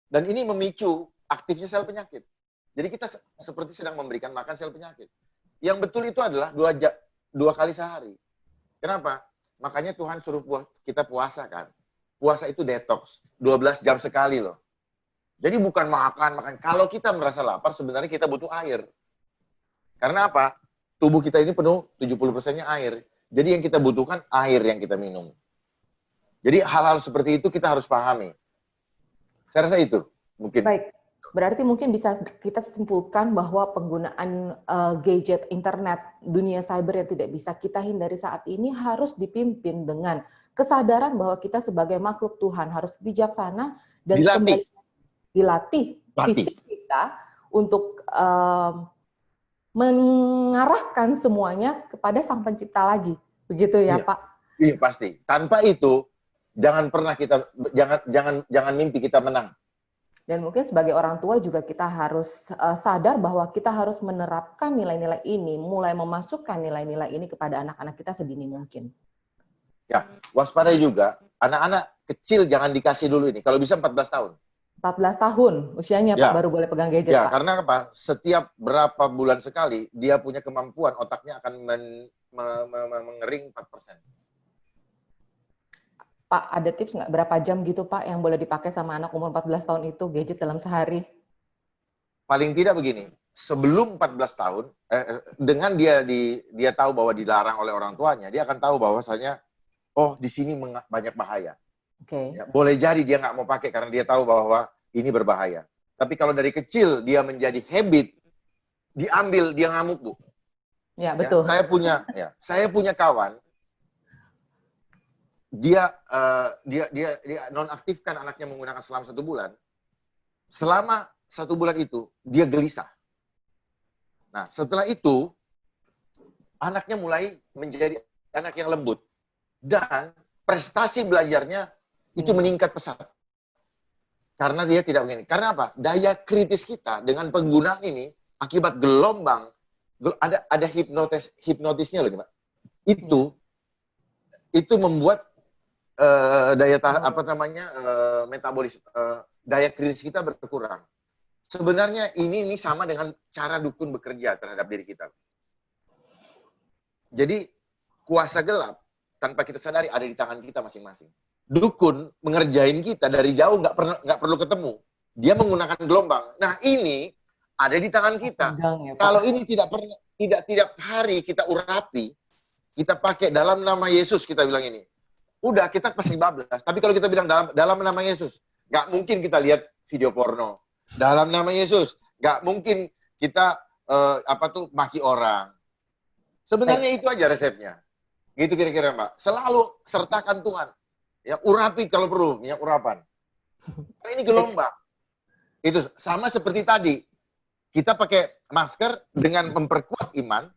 Dan ini memicu aktifnya sel penyakit. Jadi kita seperti sedang memberikan makan sel penyakit. Yang betul itu adalah 2 kali sehari. Kenapa? Makanya Tuhan suruh kita puasa kan. Puasa itu detox. 12 jam sekali loh. Jadi bukan makan. Kalau kita merasa lapar, sebenarnya kita butuh air. Karena apa? Tubuh kita ini penuh 70%-nya air. Jadi yang kita butuhkan air yang kita minum. Jadi hal-hal seperti itu kita harus pahami. Saya rasa itu mungkin. Baik. Berarti mungkin bisa kita simpulkan bahwa penggunaan gadget, internet, dunia cyber yang tidak bisa kita hindari saat ini harus dipimpin dengan kesadaran bahwa kita sebagai makhluk Tuhan harus bijaksana dan dilatih fisik kita untuk mengarahkan semuanya kepada Sang Pencipta lagi. Begitu ya, Pak? Iya, pasti. Tanpa itu jangan mimpi kita menang. Dan mungkin sebagai orang tua juga kita harus sadar bahwa kita harus menerapkan nilai-nilai ini, mulai memasukkan nilai-nilai ini kepada anak-anak kita sedini mungkin. Ya, waspada juga. Anak-anak kecil jangan dikasih dulu ini. Kalau bisa 14 tahun. 14 tahun usianya, Pak, baru boleh pegang gadget, Pak. Karena apa? Setiap berapa bulan sekali, dia punya kemampuan, otaknya akan mengering 4%. Pak, ada tips nggak berapa jam gitu, Pak, yang boleh dipakai sama anak umur 14 tahun itu gadget dalam sehari? Paling tidak begini, sebelum 14 tahun, dengan dia tahu bahwa dilarang oleh orang tuanya, dia akan tahu bahwasanya, oh di sini banyak bahaya. Oke. Ya, boleh jadi dia nggak mau pakai karena dia tahu bahwa ini berbahaya. Tapi kalau dari kecil dia menjadi habit, diambil, dia ngamuk, Bu. Ya, betul. Ya, saya punya kawan, dia nonaktifkan anaknya menggunakan selama 1 bulan. Selama 1 bulan itu dia gelisah. Nah, setelah itu anaknya mulai menjadi anak yang lembut dan prestasi belajarnya itu meningkat pesat. Karena dia tidak begini. Karena apa? Daya kritis kita dengan penggunaan ini akibat gelombang ada hipnotisnya loh, Pak. Itu membuat metabolis daya kritis kita berkurang. Sebenarnya ini sama dengan cara dukun bekerja terhadap diri kita. Jadi kuasa gelap tanpa kita sadari ada di tangan kita masing-masing. Dukun mengerjain kita dari jauh, nggak perlu ketemu. Dia menggunakan gelombang. Nah ini ada di tangan kita. Kalau ini tidak hari kita urapi, kita pakai dalam nama Yesus, kita bilang ini. Udah, kita pasti bablas. Tapi kalau kita bilang dalam nama Yesus, nggak mungkin kita lihat video porno. Dalam nama Yesus, nggak mungkin kita maki orang. Sebenarnya itu aja resepnya. Gitu kira-kira, Mbak. Selalu sertakan Tuhan. Ya, urapi kalau perlu, minyak urapan. Karena ini gelombang. Itu sama seperti tadi. Kita pakai masker dengan memperkuat iman,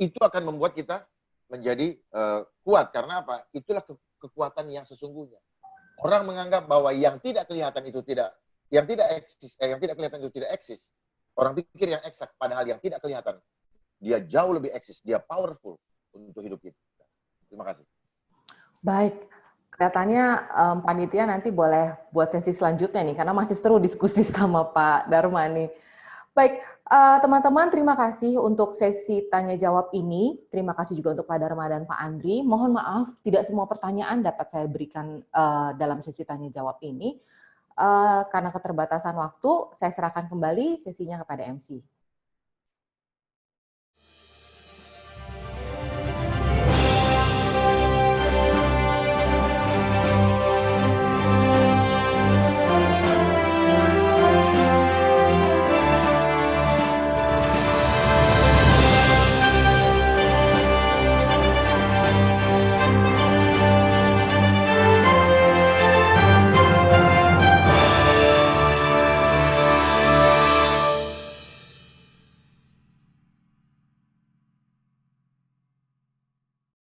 itu akan membuat kita menjadi kuat. Karena apa? Itulah kekuatan yang sesungguhnya. Orang menganggap bahwa yang tidak kelihatan itu yang tidak kelihatan itu tidak eksis. Orang pikir yang eksak, padahal yang tidak kelihatan dia jauh lebih eksis, dia powerful untuk hidup kita. Terima kasih. Baik, kelihatannya panitia nanti boleh buat sesi selanjutnya nih, karena masih seru diskusi sama Pak Dharma nih. Baik, teman-teman, terima kasih untuk sesi tanya jawab ini. Terima kasih juga untuk Pak Dharma dan Pak Andri. Mohon maaf, tidak semua pertanyaan dapat saya berikan dalam sesi tanya jawab ini. Karena keterbatasan waktu, saya serahkan kembali sesinya kepada MC.